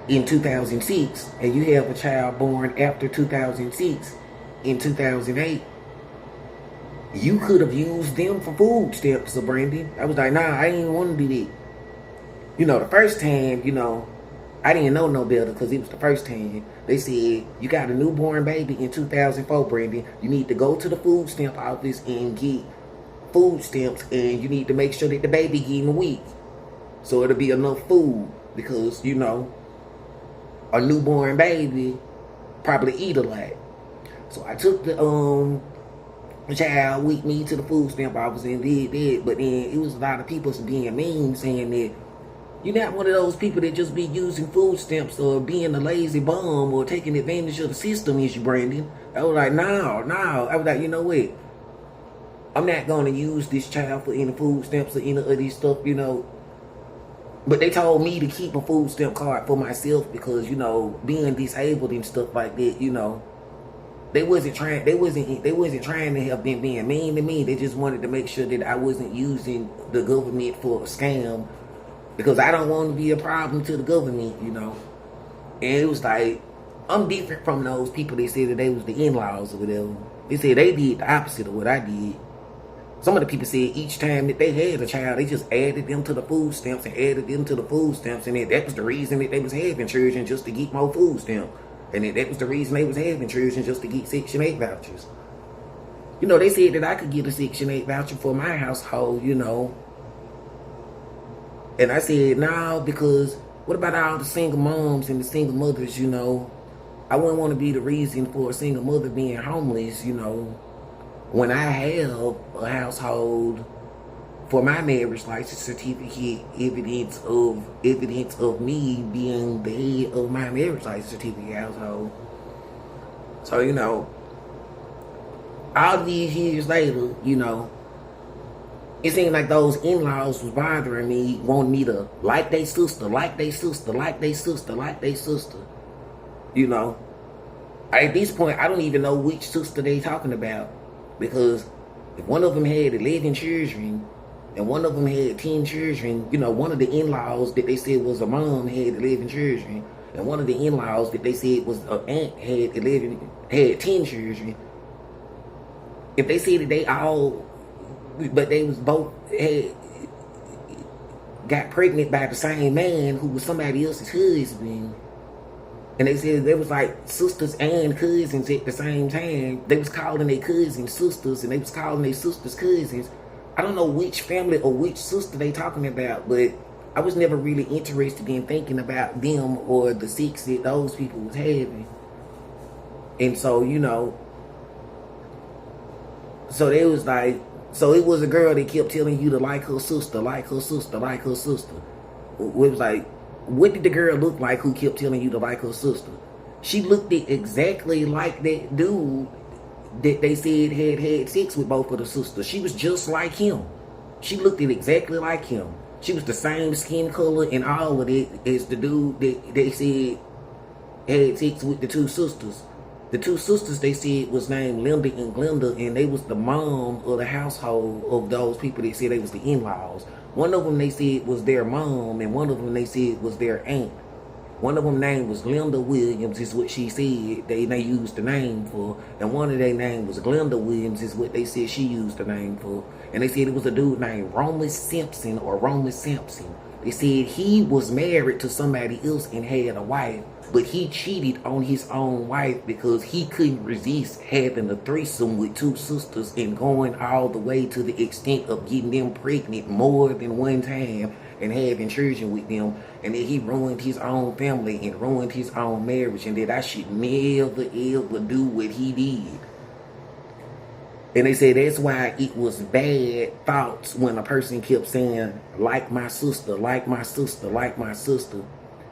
in 2006, and you have a child born after 2006 in 2008, you could have used them for food stamps, so Brandon. I was like, nah, I didn't want to do that. You know, the first time, you know, I didn't know no better because it was the first time. They said, you got a newborn baby in 2004, Brandon. You need to go to the food stamp office and get food stamps, and you need to make sure that the baby getting a week, so it'll be enough food, because, you know, a newborn baby probably eat a lot. So I took the child with me to the food stamp office and did that. But then it was a lot of people being mean, saying that you're not one of those people that just be using food stamps or being a lazy bum or taking advantage of the system, is you, Brandon? I was like, no. I was like, you know what? I'm not going to use this child for any food stamps or any of these stuff, you know. But they told me to keep a food stamp card for myself because, you know, being disabled and stuff like that, you know, they wasn't trying to have been being mean to me. They just wanted to make sure that I wasn't using the government for a scam, because I don't want to be a problem to the government, you know. And it was like, I'm different from those people that said that they was the in-laws or whatever. They said they did the opposite of what I did. Some of the people said each time that they had a child, they just added them to the food stamps and added them to the food stamps, and that was the reason that they was having children, just to get more food stamps. And that was the reason they was having children, just to get Section 8 vouchers. You know, they said that I could get a Section 8 voucher for my household, you know. And I said, no, because what about all the single moms and the single mothers, you know? I wouldn't want to be the reason for a single mother being homeless, you know, when I have a household for my marriage license certificate, evidence of me being the head of my marriage license certificate household. So, you know, all these years later, you know, it seemed like those in-laws was bothering me, wanting me to like they sister, like they sister, like they sister, like they sister. You know, at this point, I don't even know which sister they talking about, because if one of them had 11 children and one of them had 10 children, you know, one of the in-laws that they said was a mom had 11 children, and one of the in-laws that they said was an aunt had 10 children. If they said that they all, but they was both got pregnant by the same man who was somebody else's husband, and they said they was like sisters and cousins at the same time. They was calling their cousins sisters, and they was calling their sisters cousins. I don't know which family or which sister they talking about, but I was never really interested in thinking about them or the sex that those people was having. And so, you know, so they was like, so it was a girl that kept telling you to like her sister, like her sister, like her sister. It was like, what did the girl look like who kept telling you to like her sister? She looked exactly like that dude that they said had sex with both of the sisters. She was just like him. She looked exactly like him. She was the same skin color and all of it as the dude that they said had sex with the two sisters. The two sisters, they said, was named Linda and Glenda, and they was the mom of the household of those people that said they was the in-laws. One of them they said was their mom, and one of them they said was their aunt. One of them name was Linda Williams, is what she said they used the name for. And one of their name was Glenda Williams, is what they said she used the name for. And they said it was a dude named Romus Simpson or Romus Sampson. They said he was married to somebody else and had a wife, but he cheated on his own wife because he couldn't resist having a threesome with two sisters and going all the way to the extent of getting them pregnant more than one time and having children with them, and that he ruined his own family and ruined his own marriage, and that I should never ever do what he did. And they said that's why it was bad thoughts when a person kept saying, like my sister, like my sister, like my sister,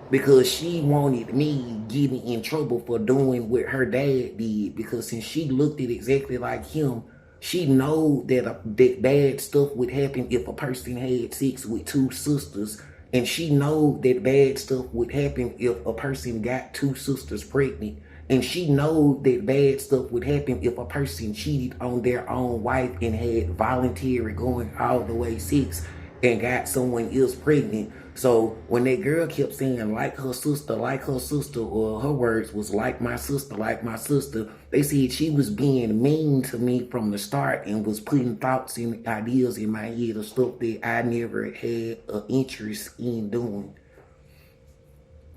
because she wanted me getting in trouble for doing what her dad did, because since she looked at exactly like him, she know that bad stuff would happen if a person had sex with two sisters, and she know that bad stuff would happen if a person got two sisters pregnant. And she know that bad stuff would happen if a person cheated on their own wife and had voluntary going all the way sex and got someone else pregnant. So when that girl kept saying like her sister, or her words was like my sister, they said she was being mean to me from the start and was putting thoughts and ideas in my head of stuff that I never had an interest in doing.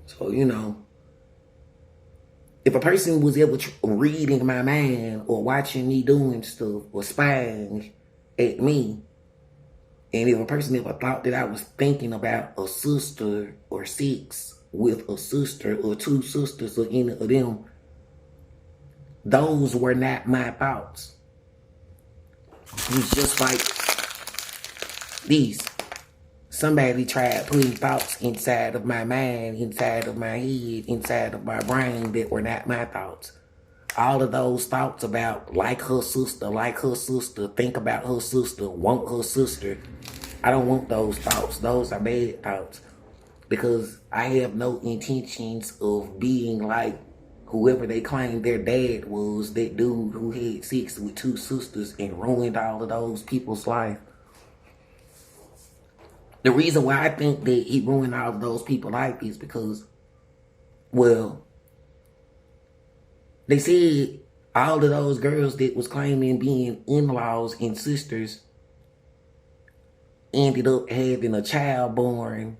So, you know, if a person was ever reading my mind or watching me doing stuff or spying at me, and if a person ever thought that I was thinking about a sister or sex with a sister or two sisters or any of them, those were not my thoughts. It was just like these. Somebody tried putting thoughts inside of my mind, inside of my head, inside of my brain that were not my thoughts. All of those thoughts about like her sister, think about her sister, want her sister. I don't want those thoughts. Those are bad thoughts. Because I have no intentions of being like whoever they claim their dad was, that dude who had sex with two sisters and ruined all of those people's life. The reason why I think that he ruined all of those people's life is because, well, they said all of those girls that was claiming being in-laws and sisters ended up having a child born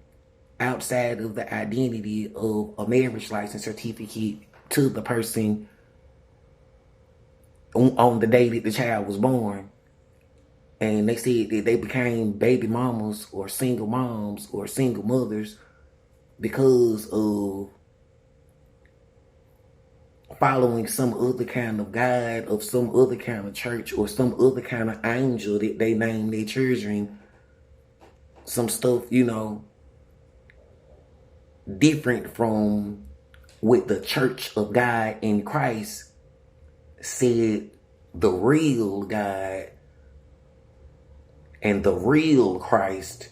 outside of the identity of a marriage license certificate to the person on the day that the child was born. And they said that they became baby mamas or single moms or single mothers because of following some other kind of God of some other kind of church or some other kind of angel that they named their children. Some stuff, different from what the Church of God in Christ said the real God and the real Christ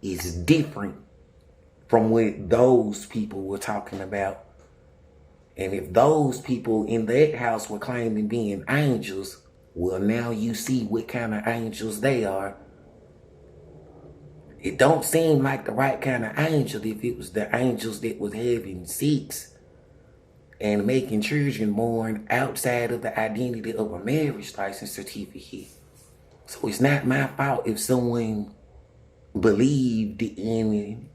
is different from what those people were talking about. And if those people in that house were claiming being angels, well, now you see what kind of angels they are. It don't seem like the right kind of angel if it was the angels that was having sex and making children born outside of the identity of a marriage license certificate. So it's not my fault if someone believed in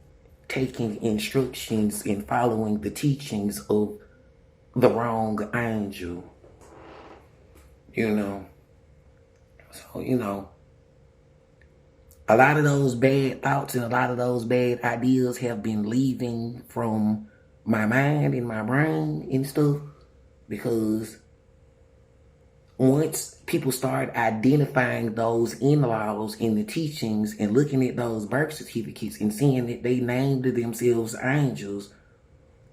taking instructions and following the teachings of the wrong angel. So, a lot of those bad thoughts and a lot of those bad ideas have been leaving from my mind and my brain and stuff, because once people start identifying those in-laws in the teachings and looking at those birth certificates and seeing that they named themselves angels,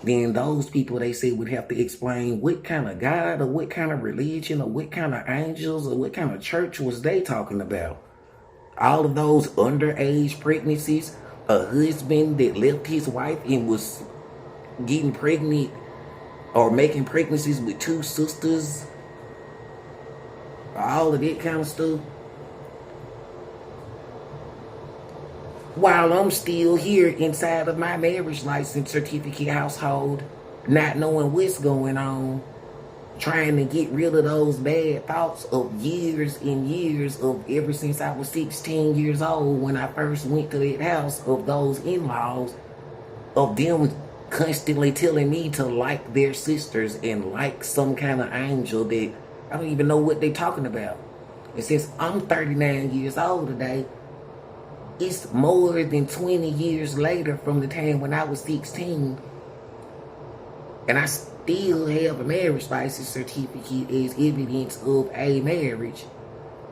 then those people, they say, would have to explain what kind of God or what kind of religion or what kind of angels or what kind of church was they talking about. All of those underage pregnancies, a husband that left his wife and was getting pregnant or making pregnancies with two sisters, all of that kind of stuff. While I'm still here inside of my marriage license certificate household, not knowing what's going on, trying to get rid of those bad thoughts of years and years of ever since I was 16 years old when I first went to that house, of those in-laws, of them constantly telling me to like their sisters and like some kind of angel that I don't even know what they're talking about. And since I'm 39 years old today, it's more than 20 years later from the time when I was 16, and I still have a marriage license certificate as evidence of a marriage.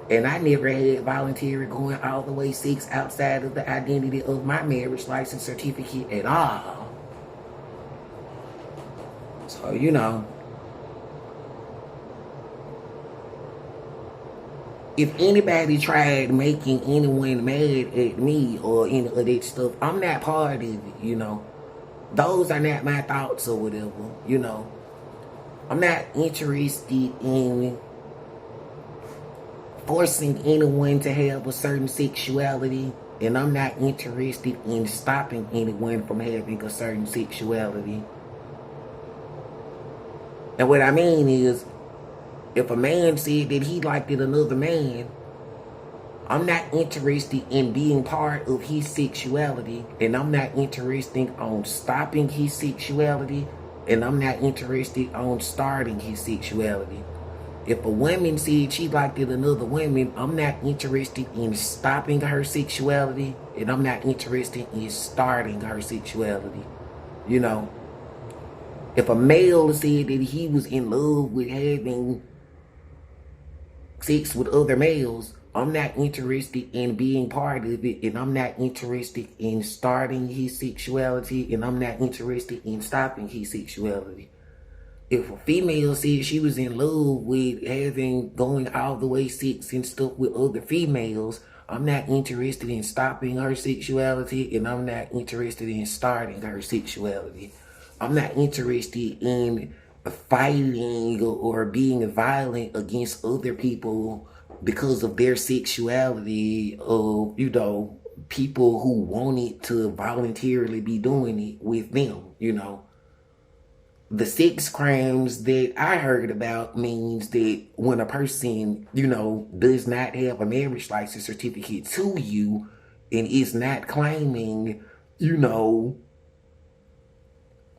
And I never had voluntary going all the way 6 outside of the identity of my marriage license certificate at all. So, if anybody tried making anyone mad at me or any of that stuff, I'm not part of it, Those are not my thoughts or whatever, I'm not interested in forcing anyone to have a certain sexuality, and I'm not interested in stopping anyone from having a certain sexuality. And what I mean is, if a man said that he liked another man, I'm not interested in being part of his sexuality, and I'm not interested on stopping his sexuality, and I'm not interested on starting his sexuality. If a woman said she liked another woman, I'm not interested in stopping her sexuality, and I'm not interested in starting her sexuality. If a male said that he was in love with having sex with other males, I'm not interested in being part of it, and I'm not interested in starting his sexuality, and I'm not interested in stopping his sexuality. If a female said she was in love with going all the way 6 and stuff with other females, I'm not interested in stopping her sexuality, and I'm not interested in starting her sexuality. I'm not interested in fighting or being violent against other people because of their sexuality, of people who wanted to voluntarily be doing it with them. The 6 crimes that I heard about means that when a person does not have a marriage license certificate to you, and it's not claiming,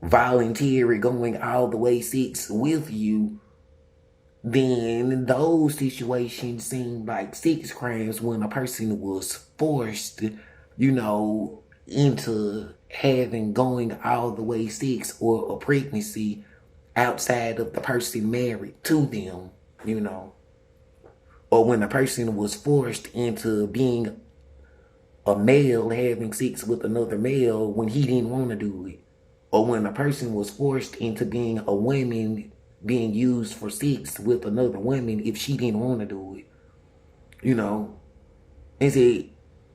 voluntary going all the way sex with you, then those situations seem like sex crimes when a person was forced, into having going all the way sex or a pregnancy outside of the person married to them, or when a person was forced into being a male having sex with another male when he didn't want to do it, or when a person was forced into being a woman being used for sex with another woman if she didn't want to do it, and say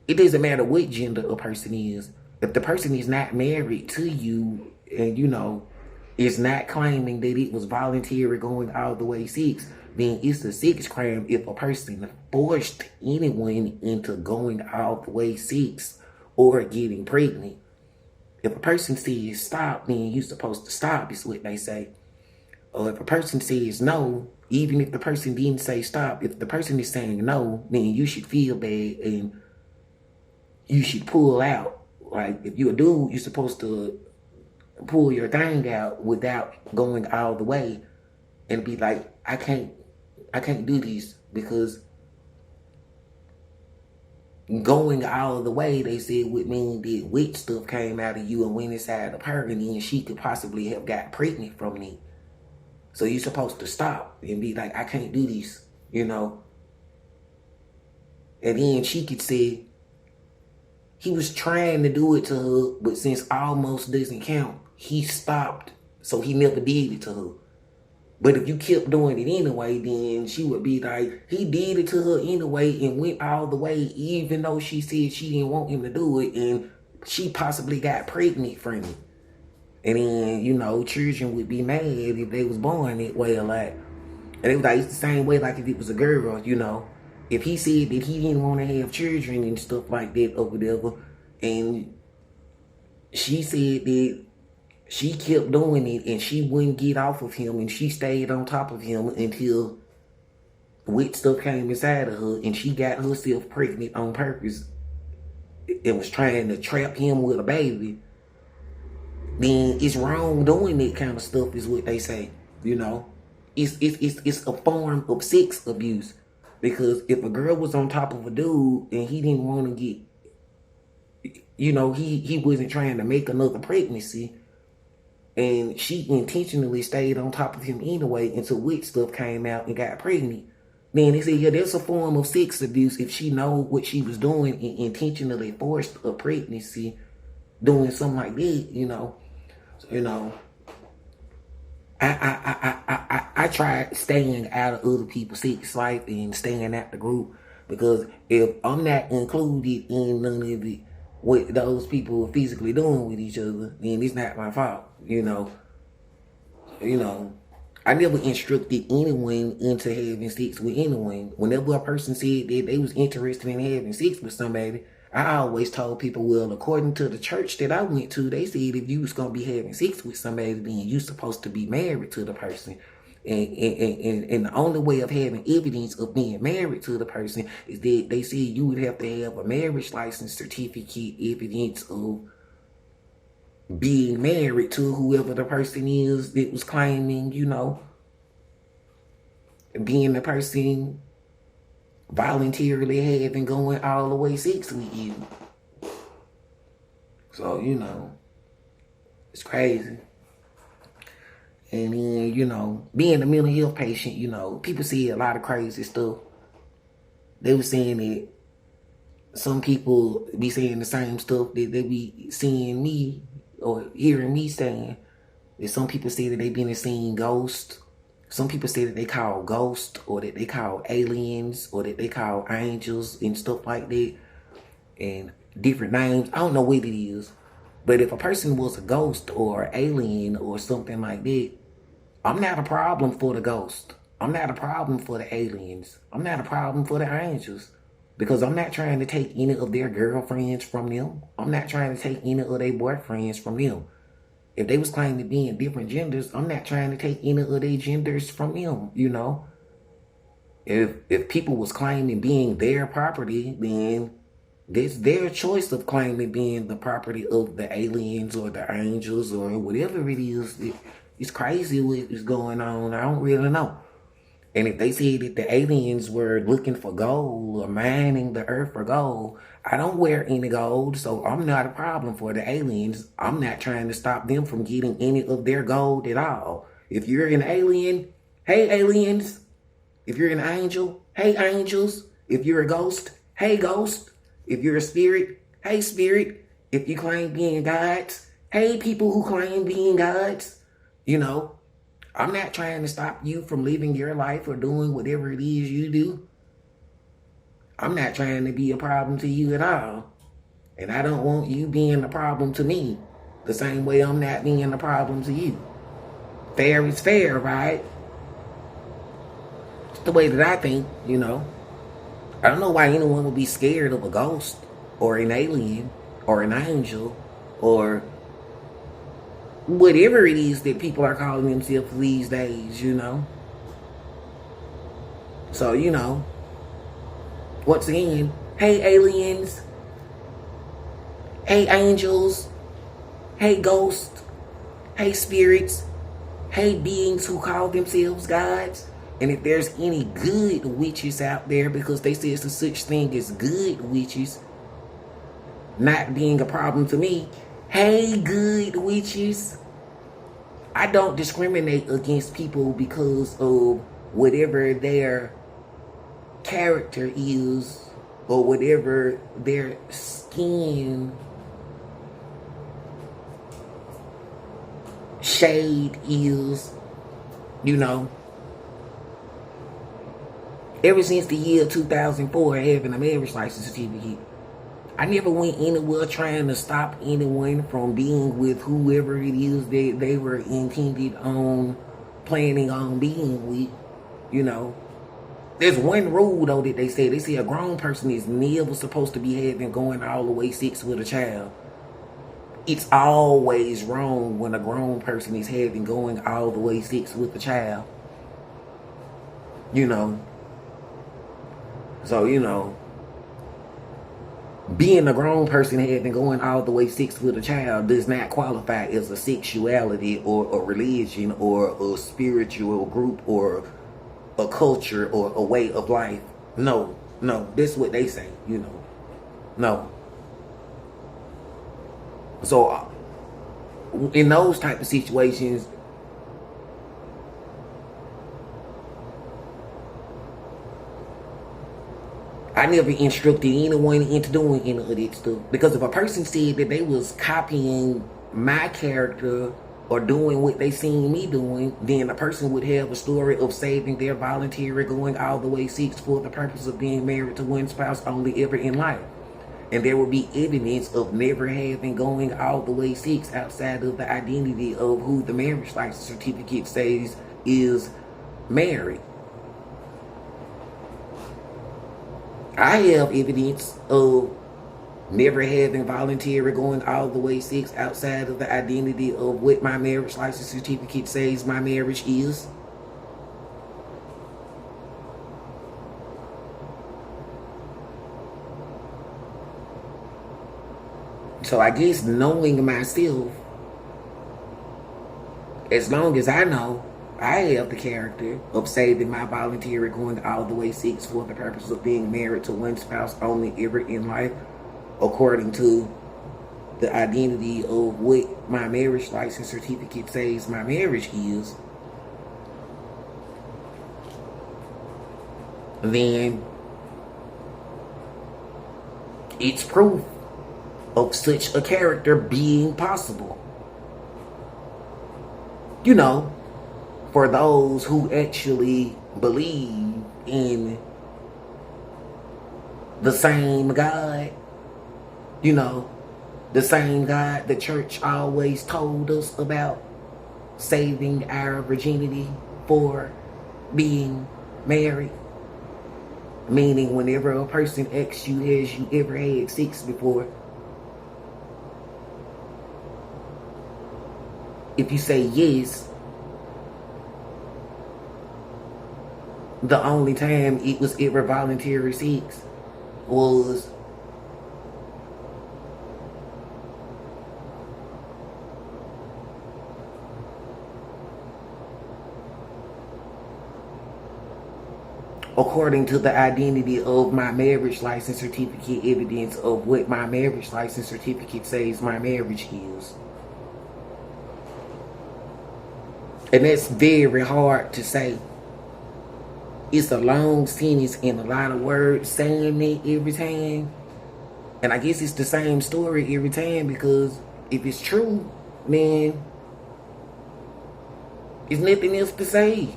it doesn't matter what gender a person is. If the person is not married to you and is not claiming that it was voluntary going all the way sex, then it's a sex crime if a person forced anyone into going all the way sex or getting pregnant. If a person says stop, then you're supposed to stop, is what they say. Or if a person says no, even if the person didn't say stop, if the person is saying no, then you should feel bad and you should pull out. Like, if you're a dude, you're supposed to pull your thing out without going all the way and be like, I can't do this, because going all the way, they said, would mean that wet stuff came out of you and went inside of her, and then she could possibly have got pregnant from it. So you're supposed to stop and be like, I can't do this, And then she could say he was trying to do it to her, but since almost doesn't count, he stopped, so he never did it to her. But if you kept doing it anyway, then she would be like, he did it to her anyway and went all the way, even though she said she didn't want him to do it, and she possibly got pregnant from it. And then, children would be mad if they was born that way a lot. And it was like, it's the same way like if it was a girl, If he said that he didn't want to have children and stuff like that or whatever, and she said that she kept doing it and she wouldn't get off of him and she stayed on top of him until wet stuff came inside of her and she got herself pregnant on purpose and was trying to trap him with a baby, then it's wrong doing that kind of stuff, is what they say. It's a form of sex abuse. Because if a girl was on top of a dude and he didn't want to get, he wasn't trying to make another pregnancy, and she intentionally stayed on top of him anyway until wet stuff came out and got pregnant, then they say, yeah, that's a form of sex abuse if she know what she was doing and intentionally forced a pregnancy doing something like that, So, I tried staying out of other people's sex life and staying out the group, because if I'm not included in none of it, what those people are physically doing with each other, then it's not my fault, I never instructed anyone into having sex with anyone. Whenever a person said that they was interested in having sex with somebody, I always told people, well, according to the church that I went to, they said if you was going to be having sex with somebody, then you supposed to be married to the person. And the only way of having evidence of being married to the person is that they said you would have to have a marriage license certificate, evidence of being married to whoever the person is that was claiming, being the person voluntarily having going all the way sex with you. So, it's crazy. And then, being a mental health patient, people see a lot of crazy stuff. They were saying that some people be saying the same stuff that they be seeing me or hearing me saying. That some people say that they been seeing ghosts. Some people say that they call ghosts, or that they call aliens, or that they call angels and stuff like that, and different names. I don't know what it is. But if a person was a ghost or an alien or something like that, I'm not a problem for the ghost. I'm not a problem for the aliens. I'm not a problem for the angels. Because I'm not trying to take any of their girlfriends from them. I'm not trying to take any of their boyfriends from them. If they was claiming to be in different genders, I'm not trying to take any of their genders from them, If people was claiming being their property, then It's their choice of claiming being the property of the aliens or the angels or whatever it is. It's crazy what is going on. I don't really know. And if they said that the aliens were looking for gold or mining the earth for gold, I don't wear any gold, so I'm not a problem for the aliens. I'm not trying to stop them from getting any of their gold at all. If you're an alien, hey aliens. If you're an angel, hey angels. If you're a ghost, hey ghost. If you're a spirit, hey spirit. If you claim being gods, hey people who claim being gods. You know, I'm not trying to stop you from living your life or doing whatever it is you do. I'm not trying to be a problem to you at all. And I don't want you being a problem to me the same way I'm not being a problem to you. Fair is fair, right? It's the way that I think, you know. I don't know why anyone would be scared of a ghost or an alien or an angel or whatever it is that people are calling themselves these days, you know. So, you know, once again, hey aliens, hey angels, hey ghosts, hey spirits, hey beings who call themselves gods. And if there's any good witches out there, because they say it's a such thing as good witches not being a problem to me, hey good witches. I don't discriminate against people because of whatever their character is or whatever their skin shade is, you know. Ever since the year 2004, having a marriage license certificate, I never went anywhere trying to stop anyone from being with whoever it is that they were intended on planning on being with, you know. There's one rule though that they say a grown person is never supposed to be having going all the way sex with a child. It's always wrong when a grown person is having going all the way sex with a child. You know. So, you know, being a grown person having going all the way sex with a child does not qualify as a sexuality or a religion or a spiritual group or a culture or a way of life. No, that's what they say, you know. No. So, in those type of situations, I never instructed anyone into doing any of that stuff. Because if a person said that they was copying my character or doing what they seen me doing, then a person would have a story of saving their voluntary going all the way sex for the purpose of being married to one spouse only ever in life. And there would be evidence of never having going all the way sex outside of the identity of who the marriage license certificate says is married. I have evidence of never having voluntary going all the way sex outside of the identity of what my marriage license certificate says my marriage is. So I guess knowing myself, as long as I know I have the character of saving my voluntary going all the way sex for the purpose of being married to one spouse only ever in life, according to the identity of what my marriage license certificate says my marriage is, then it's proof of such a character being possible. You know, for those who actually believe in the same God, you know, the same God the church always told us about, saving our virginity for being married. Meaning whenever a person asks you, has you ever had sex before? If you say yes, the only time it was ever voluntary sex was according to the identity of my marriage license certificate evidence of what my marriage license certificate says my marriage is. And that's very hard to say. It's a long sentence and a lot of words saying it every time. And I guess it's the same story every time, because if it's true, then there's nothing else to say.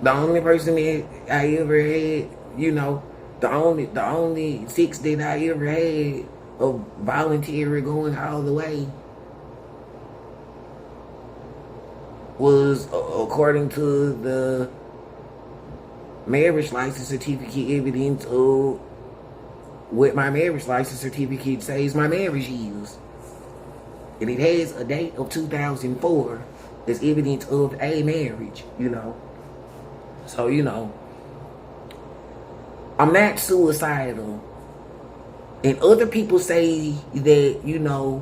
The only person that I ever had, the only sex that I ever had of voluntary going all the way was according to the marriage license certificate evidence of what my marriage license certificate says my marriage is. And it has a date of 2004 as evidence of a marriage, So, I'm not suicidal. And other people say that,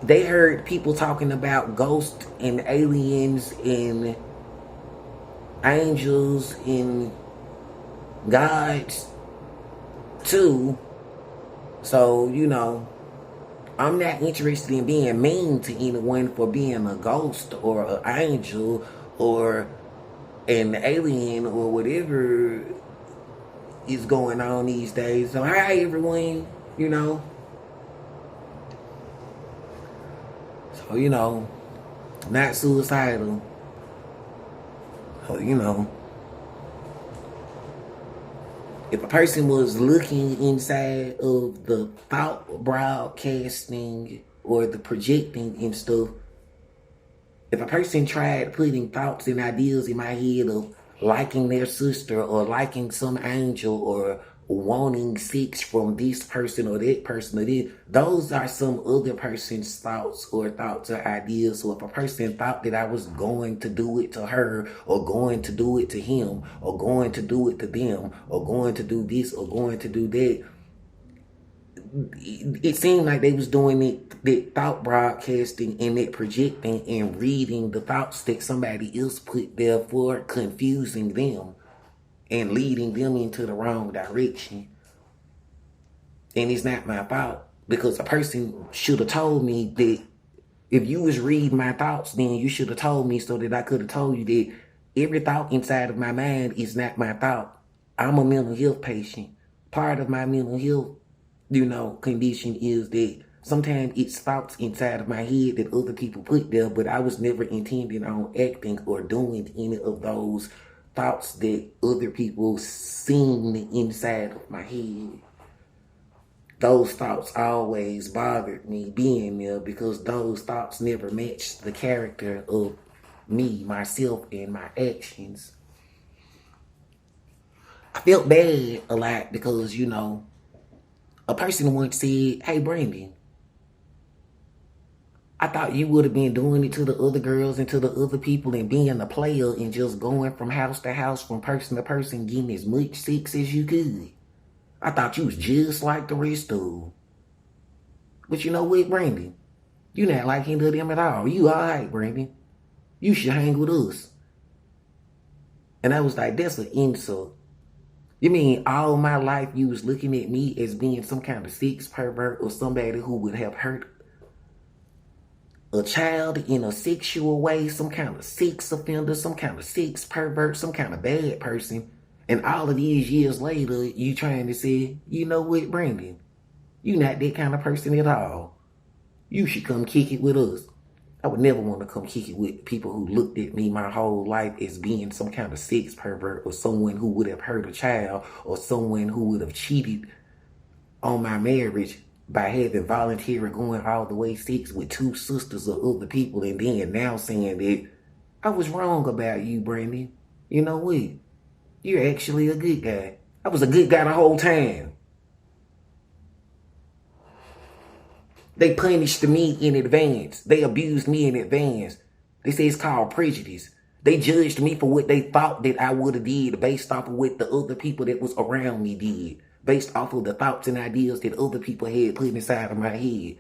they heard people talking about ghosts and aliens and angels and gods too. So, I'm not interested in being mean to anyone for being a ghost or an angel or an alien or whatever is going on these days. So hi everyone, So, not suicidal. So, if a person was looking inside of the thought broadcasting or the projecting and stuff, if a person tried putting thoughts and ideas in my head of liking their sister or liking some angel or wanting sex from this person or that person or this, those are some other person's thoughts or ideas. So if a person thought that I was going to do it to her or going to do it to him or going to do it to them or going to do this or going to do that, it seemed like they was doing it, that thought broadcasting and that projecting and reading the thoughts that somebody else put there for confusing them and leading them into the wrong direction. And it's not my fault, because a person should have told me that if you was reading my thoughts, then you should have told me so that I could have told you that every thought inside of my mind is not my thought. I'm a mental health patient. Part of my mental health condition is that sometimes it's thoughts inside of my head that other people put there, but I was never intending on acting or doing any of those thoughts that other people seen inside of my head. Those thoughts always bothered me being there, because those thoughts never matched the character of me, myself, and my actions. I felt bad a lot because, a person once said, "Hey, Brandon, I thought you would have been doing it to the other girls and to the other people and being a player and just going from house to house, from person to person, getting as much sex as you could. I thought you was just like the rest of them. But you know what, Brandon? You not like any of them at all. You all right, Brandon. You should hang with us." And I was like, that's an insult. You mean all my life you was looking at me as being some kind of sex pervert or somebody who would have hurt a child in a sexual way, some kind of sex offender, some kind of sex pervert, some kind of bad person, and all of these years later, you trying to say, you know what, Brandon, you not that kind of person at all. You should come kick it with us. I would never want to come kick it with people who looked at me my whole life as being some kind of sex pervert or someone who would have hurt a child or someone who would have cheated on my marriage by having voluntary going all the way sex with two sisters or other people, and then now saying that I was wrong about you, Brandon. You know what? You're actually a good guy. I was a good guy the whole time. They punished me in advance. They abused me in advance. They say it's called prejudice. They judged me for what they thought that I would have did based off of what the other people that was around me did. Based off of the thoughts and ideas that other people had put inside of my head.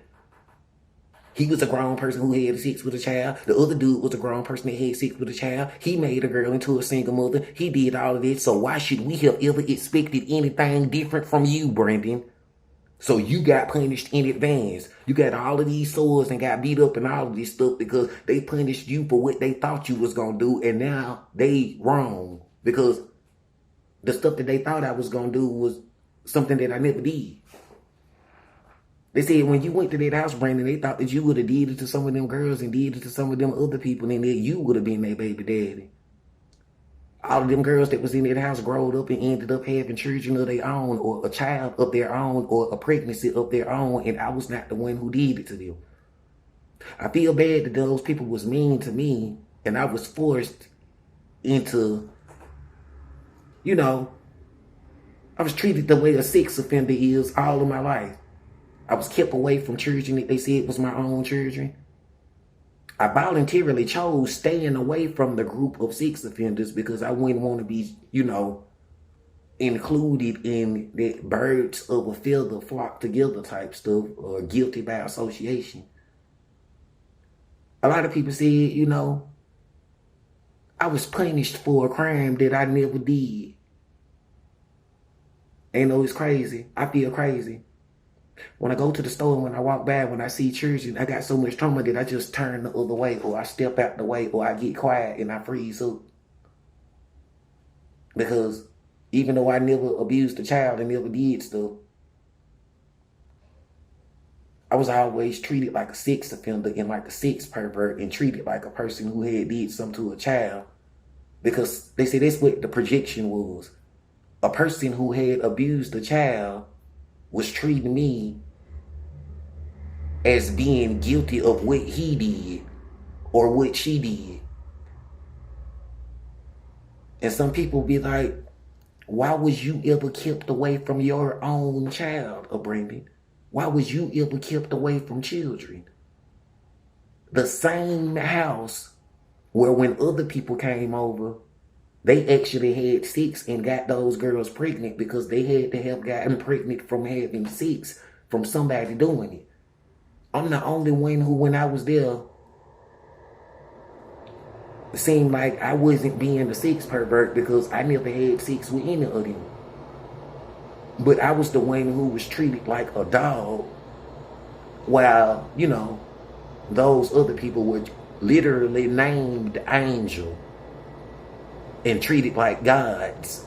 He was a grown person who had sex with a child. The other dude was a grown person that had sex with a child. He made a girl into a single mother. He did all of this. So why should we have ever expected anything different from you, Brandon? So you got punished in advance. You got all of these sores and got beat up and all of this stuff because they punished you for what they thought you was going to do. And now they wrong because the stuff that they thought I was going to do was something that I never did. They said when you went to that house, Brandon, they thought that you would have did it to some of them girls and did it to some of them other people and that you would have been their baby daddy. All of them girls that was in that house growed up and ended up having children of their own or a child of their own or a pregnancy of their own, and I was not the one who did it to them. I feel bad that those people was mean to me and I was forced into, you know, I was treated the way a sex offender is all of my life. I was kept away from children that they said was my own children. I voluntarily chose staying away from the group of sex offenders because I wouldn't want to be, you know, included in that birds of a feather flock together type stuff or guilty by association. A lot of people said, you know, I was punished for a crime that I never did. You know, it's crazy. I feel crazy. When I go to the store, when I walk by, when I see children, I got so much trauma that I just turn the other way or I step out the way or I get quiet and I freeze up. Because even though I never abused a child and never did stuff, I was always treated like a sex offender and like a sex pervert and treated like a person who had did something to a child. Because they said that's what the projection was. A person who had abused a child was treating me as being guilty of what he did or what she did. And some people be like, why was you ever kept away from your own child, Brandon? Why was you ever kept away from children? The same house where when other people came over, they actually had sex and got those girls pregnant because they had to have gotten pregnant from having sex from somebody doing it. I'm the only one who, when I was there, it seemed like I wasn't being a sex pervert because I never had sex with any of them. But I was the one who was treated like a dog while, you know, those other people were literally named angel and treated like gods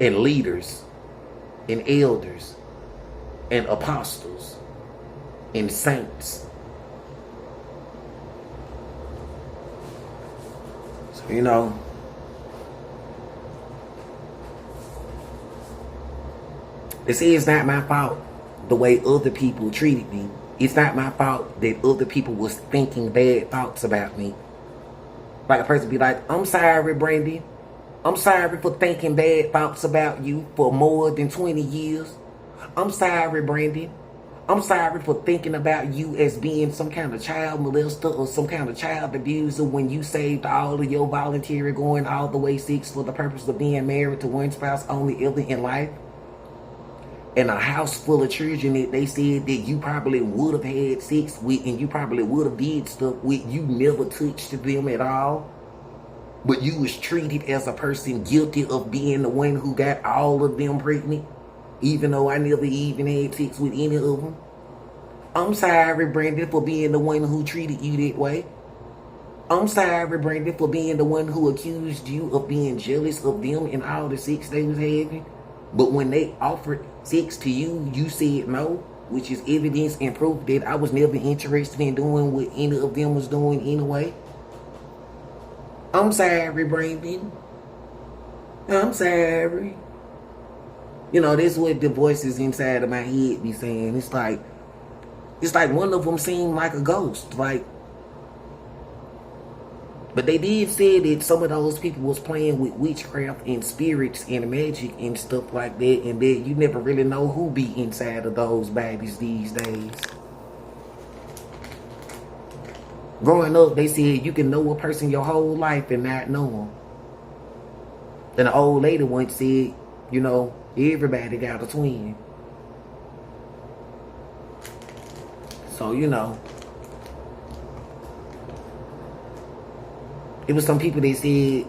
and leaders and elders and apostles and saints. So, you know, they say it's not my fault the way other people treated me. It's not my fault that other people was thinking bad thoughts about me. Like a person be like, I'm sorry, Brandon. I'm sorry for thinking bad thoughts about you for more than 20 years. I'm sorry, Brandon. I'm sorry for thinking about you as being some kind of child molester or some kind of child abuser when you saved all of your voluntary going all the way 6 for the purpose of being married to one spouse only ever in life. In a house full of children that they said that you probably would have had sex with and you probably would have did stuff with, you never touched them at all. But you was treated as a person guilty of being the one who got all of them pregnant, even though I never even had sex with any of them. I'm sorry, Brandon, for being the one who treated you that way. I'm sorry, Brandon, for being the one who accused you of being jealous of them and all the sex they was having. But when they offered sex to you, you said no, which is evidence and proof that I was never interested in doing what any of them was doing anyway. I'm sorry, Brandon. I'm sorry. You know, that's what the voices inside of my head be saying. It's like one of them seemed like a ghost. But they did say that some of those people was playing with witchcraft and spirits and magic and stuff like that, and that you never really know who be inside of those babies these days. Growing up, they said you can know a person your whole life and not know them. Then an old lady once said, you know, everybody got a twin. So, you know, It was some people that said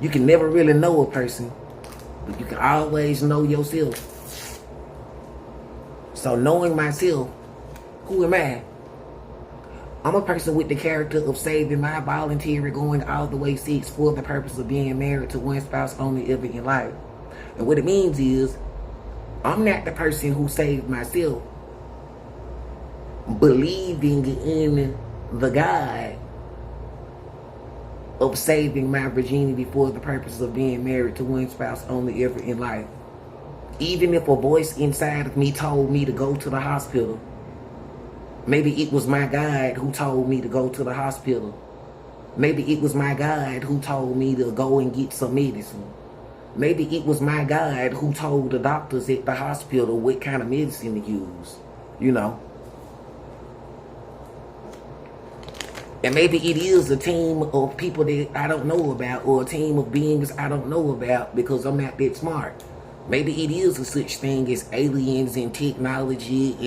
you can never really know a person, but you can always know yourself. So knowing myself, who am I? I'm a person with the character of saving my voluntary going all the way 6 for the purpose of being married to one spouse only ever in life. And what it means is, I'm not the person who saved myself believing in the God of saving my virginity for the purpose of being married to one spouse only ever in life. Even if a voice inside of me told me to go to the hospital, maybe it was my God who told me to go to the hospital. Maybe it was my God who told me to go and get some medicine. Maybe it was my God who told the doctors at the hospital what kind of medicine to use, you know. And maybe it is a team of people that I don't know about, or a team of beings I don't know about because I'm not that smart. Maybe it is a such thing as aliens and technology and